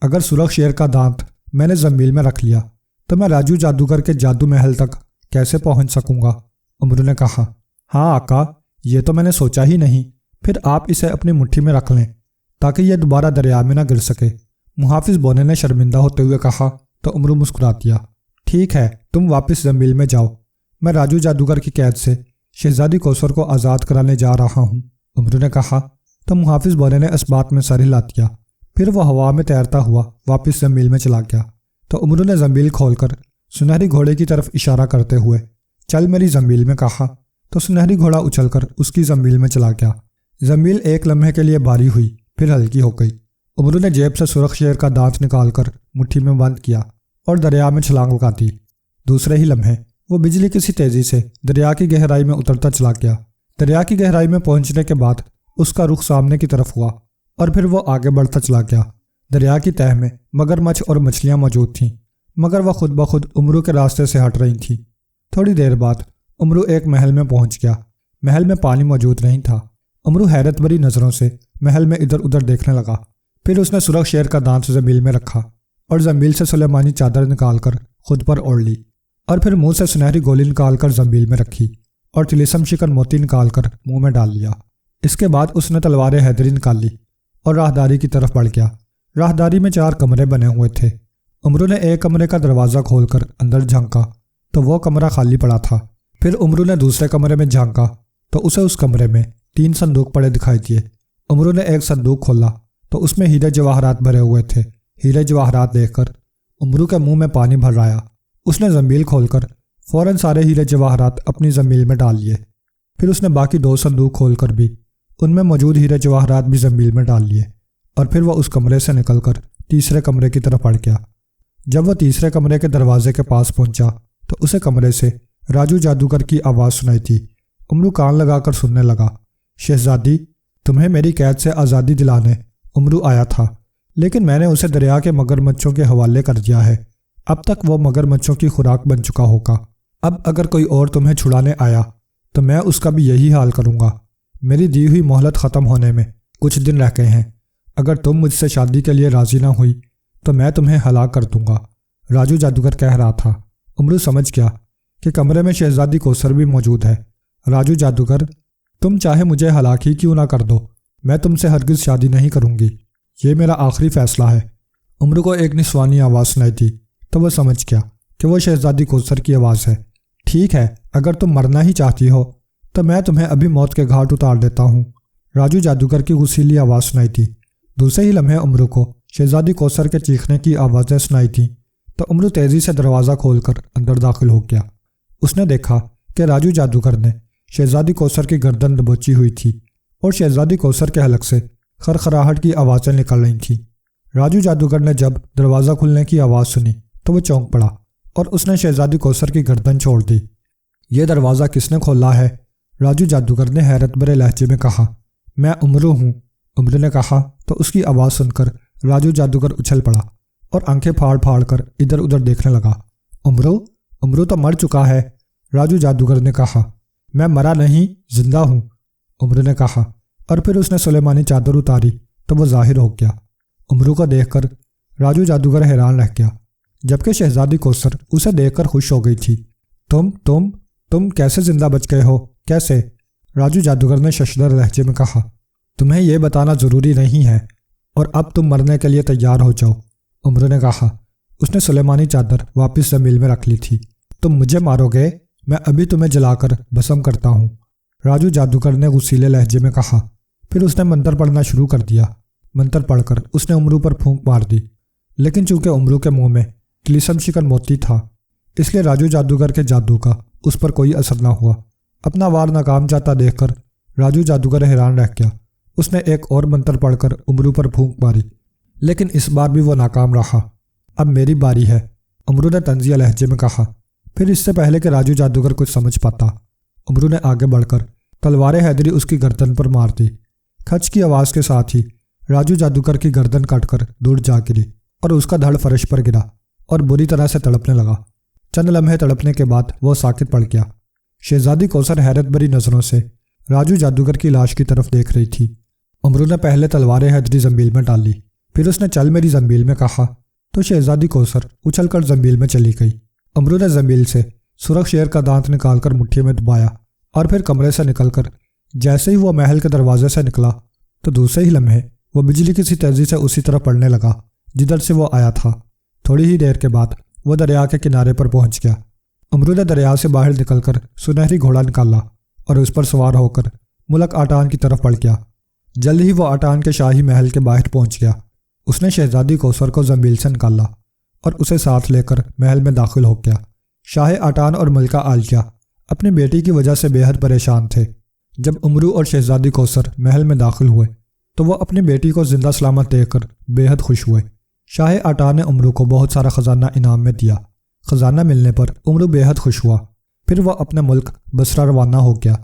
اگر سرخ شیر کا دانت میں نے زنبیل میں رکھ لیا تو میں راجو جادوگر کے جادو محل تک کیسے پہنچ سکوں گا؟ عمرو نے کہا ہاں آقا، یہ تو میں نے سوچا ہی نہیں، پھر آپ اسے اپنی مٹھی میں رکھ لیں تاکہ یہ دوبارہ دریا میں نہ گر سکے۔ محافظ بونے نے شرمندہ ہوتے ہوئے کہا تو عمرو مسکرا دیا۔ ٹھیک ہے، تم واپس زنبیل میں جاؤ، میں راجو جادوگر کی قید سے شہزادی کوثر کو آزاد کرانے جا رہا ہوں، عمرو نے کہا تو محافظ بونے نے اس بات میں سر ہلا دیا۔ پھر وہ ہوا میں تیرتا ہوا واپس زنبیل میں چلا گیا تو عمرو نے زنبیل کھول کر سنہری گھوڑے کی طرف اشارہ کرتے ہوئے چل میری زنبیل میں کہا تو سنہری گھوڑا اچھل کر اس کی زنبیل میں چلا گیا۔ زنبیل ایک لمحے کے لیے بھاری ہوئی، پھر ہلکی ہو گئی۔ عمرو نے جیب سے سرخ شیر کا دانت نکال کر مٹھی میں بند کیا اور دریا میں چھلانگ لگا دی۔ دوسرے ہی لمحے وہ بجلی کی سی تیزی سے دریا کی گہرائی میں اترتا چلا گیا۔ دریا کی گہرائی میں پہنچنے کے بعد اس کا رخ سامنے کی طرف ہوا اور پھر وہ آگے بڑھتا چلا گیا۔ دریا کی تہہ میں مگرمچھ اور مچھلیاں موجود تھیں، مگر وہ خود بخود عمرو کے راستے سے ہٹ رہی تھیں۔ تھوڑی دیر بعد عمرو ایک محل میں پہنچ گیا۔ محل میں پانی موجود نہیں تھا۔ عمرو حیرت بھری نظروں سے محل میں ادھر ادھر دیکھنے لگا۔ پھر اس نے سرخ شیر کا دانت زنبیل میں رکھا اور زنبیل سے سلیمانی چادر نکال کر خود پر اوڑھ لی، اور پھر منہ سے سنہری گولی نکال کر زنبیل میں رکھی اور طلسم شکن موتی نکال کر منہ میں ڈال لیا۔ اس کے بعد اس نے تلوار حیدری نکال لی اور راہداری کی طرف بڑھ گیا۔ راہداری میں 4 کمرے بنے ہوئے تھے۔ عمرو نے ایک کمرے کا دروازہ کھول کر اندر جھانکا تو وہ کمرہ خالی پڑا تھا۔ پھر عمرو نے دوسرے کمرے میں جھانکا تو اسے اس کمرے میں 3 صندوق پڑے دکھائی دیے۔ عمرو نے ایک صندوق کھولا تو اس میں ہیرے جواہرات بھرے ہوئے تھے۔ ہیرے جواہرات دیکھ کر عمرو کے منہ میں پانی بھر آیا۔ اس نے زنبیل کھول کر فوراً سارے ہیرے جواہرات اپنی زنبیل میں ڈال لیے۔ پھر اس نے باقی 2 صندوق کھول کر بھی ان میں موجود ہیرے جواہرات بھی زنبیل میں ڈال لیے، اور پھر وہ اس کمرے سے نکل کر تیسرے کمرے کی طرف بڑھ گیا۔ جب وہ تیسرے کمرے کے دروازے کے پاس پہنچا تو اسے کمرے سے راجو جادوگر کی آواز سنائی تھی۔ عمرو کان لگا کر سننے لگا۔ شہزادی، تمہیں میری قید سے آزادی دلانے عمرو آیا تھا، لیکن میں نے اسے دریا کے مگرمچھوں کے حوالے کر دیا ہے۔ اب تک وہ مگرمچھوں کی خوراک بن چکا ہوگا۔ اب اگر کوئی اور تمہیں چھڑانے آیا تو میں اس کا بھی یہی حال کروں گا۔ میری دی ہوئی مہلت ختم ہونے میں کچھ دن رہ گئے ہیں۔ اگر تم مجھ سے شادی کے لیے راضی نہ ہوئی تو میں تمہیں ہلاک کر دوں گا، راجو جادوگر کہہ رہا تھا۔ عمرو سمجھ گیا کہ کمرے میں شہزادی کوثر بھی موجود ہے۔ راجو جادوگر، تم چاہے مجھے ہلاک ہی کیوں نہ کر دو، میں تم سے ہرگز شادی نہیں کروں گی، یہ میرا آخری فیصلہ ہے۔ عمرو کو ایک نسوانی آواز سنائی دی تو وہ سمجھ گیا کہ وہ شہزادی کوثر کی آواز ہے۔ ٹھیک ہے، اگر تم مرنا ہی چاہتی ہو تو میں تمہیں ابھی موت کے گھاٹ اتار دیتا ہوں، راجو جادوگر کی غصیلی آواز سنائی تھی۔ دوسرے ہی لمحے عمرو کو شہزادی کوثر کے چیخنے کی آوازیں سنائی تھیں تو عمرو تیزی سے دروازہ کھول کر اندر داخل ہو گیا۔ اس نے دیکھا کہ راجو جادوگر نے شہزادی کوثر کی گردن دبوچی ہوئی تھی اور شہزادی کوثر کے حلق سے خرخراہٹ کی آوازیں نکل رہی تھیں۔ راجو جادوگر نے جب دروازہ کھلنے کی آواز سنی تو وہ چونک پڑا اور اس نے شہزادی کوثر کی گردن چھوڑ دی۔ یہ دروازہ کس نے کھولا ہے؟ راجو جادوگر نے حیرت بھرے لہجے میں کہا۔ میں عمرو ہوں، عمرو نے کہا تو اس کی آواز سن کر راجو جادوگر اچھل پڑا اور آنکھیں پھاڑ پھاڑ کر ادھر ادھر دیکھنے لگا۔ عمرو تو مر چکا ہے، راجو جادوگر نے کہا۔ میں مرا نہیں، زندہ ہوں، عمرو نے کہا، اور پھر اس نے سلیمانی چادر اتاری تو وہ ظاہر ہو گیا۔ عمرو کو دیکھ کر راجو جادوگر حیران رہ گیا، جبکہ شہزادی کوثر اسے دیکھ کر خوش ہو گئی تھی۔ تم کیسے زندہ بچ گئے ہو؟ کیسے؟ راجو جادوگر نے ششدر لہجے میں کہا۔ تمہیں یہ بتانا ضروری نہیں ہے، اور اب تم مرنے کے لیے تیار ہو جاؤ، عمرو نے کہا۔ اس نے سلیمانی چادر واپس زمین میں رکھ لی تھی۔ تم مجھے مارو گے؟ میں ابھی تمہیں جلا کر بھسم کرتا ہوں، راجو جادوگر نے غصیلے لہجے میں کہا۔ پھر اس نے منتر پڑھنا شروع کر دیا۔ منتر پڑھ کر اس نے امرو پر پھونک مار دی، لیکن چونکہ امرو کے منہ میں کلیسم شکن موتی تھا، اس لیے راجو جادوگر کے جادو کا اس پر کوئی اثر نہ ہوا۔ اپنا وار ناکام جاتا دیکھ کر راجو جادوگر حیران رہ گیا۔ اس نے ایک اور منتر پڑھ کر امرو پر پھونک ماری، لیکن اس بار بھی وہ ناکام رہا۔ اب میری باری ہے، امرو نے طنزیہ لہجے میں کہا۔ پھر اس سے پہلے کہ راجو جادوگر کچھ سمجھ پاتا، امرو نے آگے بڑھ کر تلوار حیدری اس کی گردن پر مار دی۔ کھچ کی آواز کے ساتھ ہی راجو جادوگر کی گردن کٹ کر دور جا گری اور اس کا دھڑ فرش پر گرا اور بری طرح سے تڑپنے لگا۔ چند لمحے تڑپنے کے بعد وہ ساکت پڑ گیا۔ شہزادی کوثر حیرت بھری نظروں سے راجو جادوگر کی لاش کی طرف دیکھ رہی تھی۔ امرو نے پہلے تلوار حیدری زنبیل میں ڈال لی، پھر اس نے چل میری زنبیل میں کہا تو شہزادی کوثر اچھل کر زنبیل میں چلی گئی۔ امرو نے زنبیل سے سرخ شیر کا دانت نکال کر مٹھی میں دبایا اور پھر کمرے سے نکل کر جیسے ہی وہ محل کے دروازے سے نکلا تو دوسرے ہی لمحے وہ بجلی کی سی تیزی سے اسی طرف پڑنے لگا جدھر سے وہ آیا تھا۔ تھوڑی ہی دیر کے بعد وہ دریا کے کنارے پر پہنچ گیا۔ امرو نے دریا سے باہر نکل کر سنہری گھوڑا نکالا اور اس پر سوار ہو کر ملک آٹان کی طرف بڑھ گیا۔ جلد ہی وہ آٹان کے شاہی محل کے باہر پہنچ گیا۔ اس نے شہزادی کوثر کو زنبیل سے نکالا اور اسے ساتھ لے کر محل میں داخل ہو گیا۔ شاہ آٹان اور ملکہ عالیہ اپنی بیٹی کی وجہ سے بے حد پریشان تھے۔ جب امرو اور شہزادی کوثر محل میں داخل ہوئے تو وہ اپنی بیٹی کو زندہ سلامت دیکھ کر بے حد خوش ہوئے۔ شاہ آٹان نے امرو کو بہت سارا خزانہ انعام میں دیا۔ خزانہ ملنے پر امرو بے حد خوش ہوا۔ پھر وہ اپنے ملک بصرہ روانہ ہو گیا۔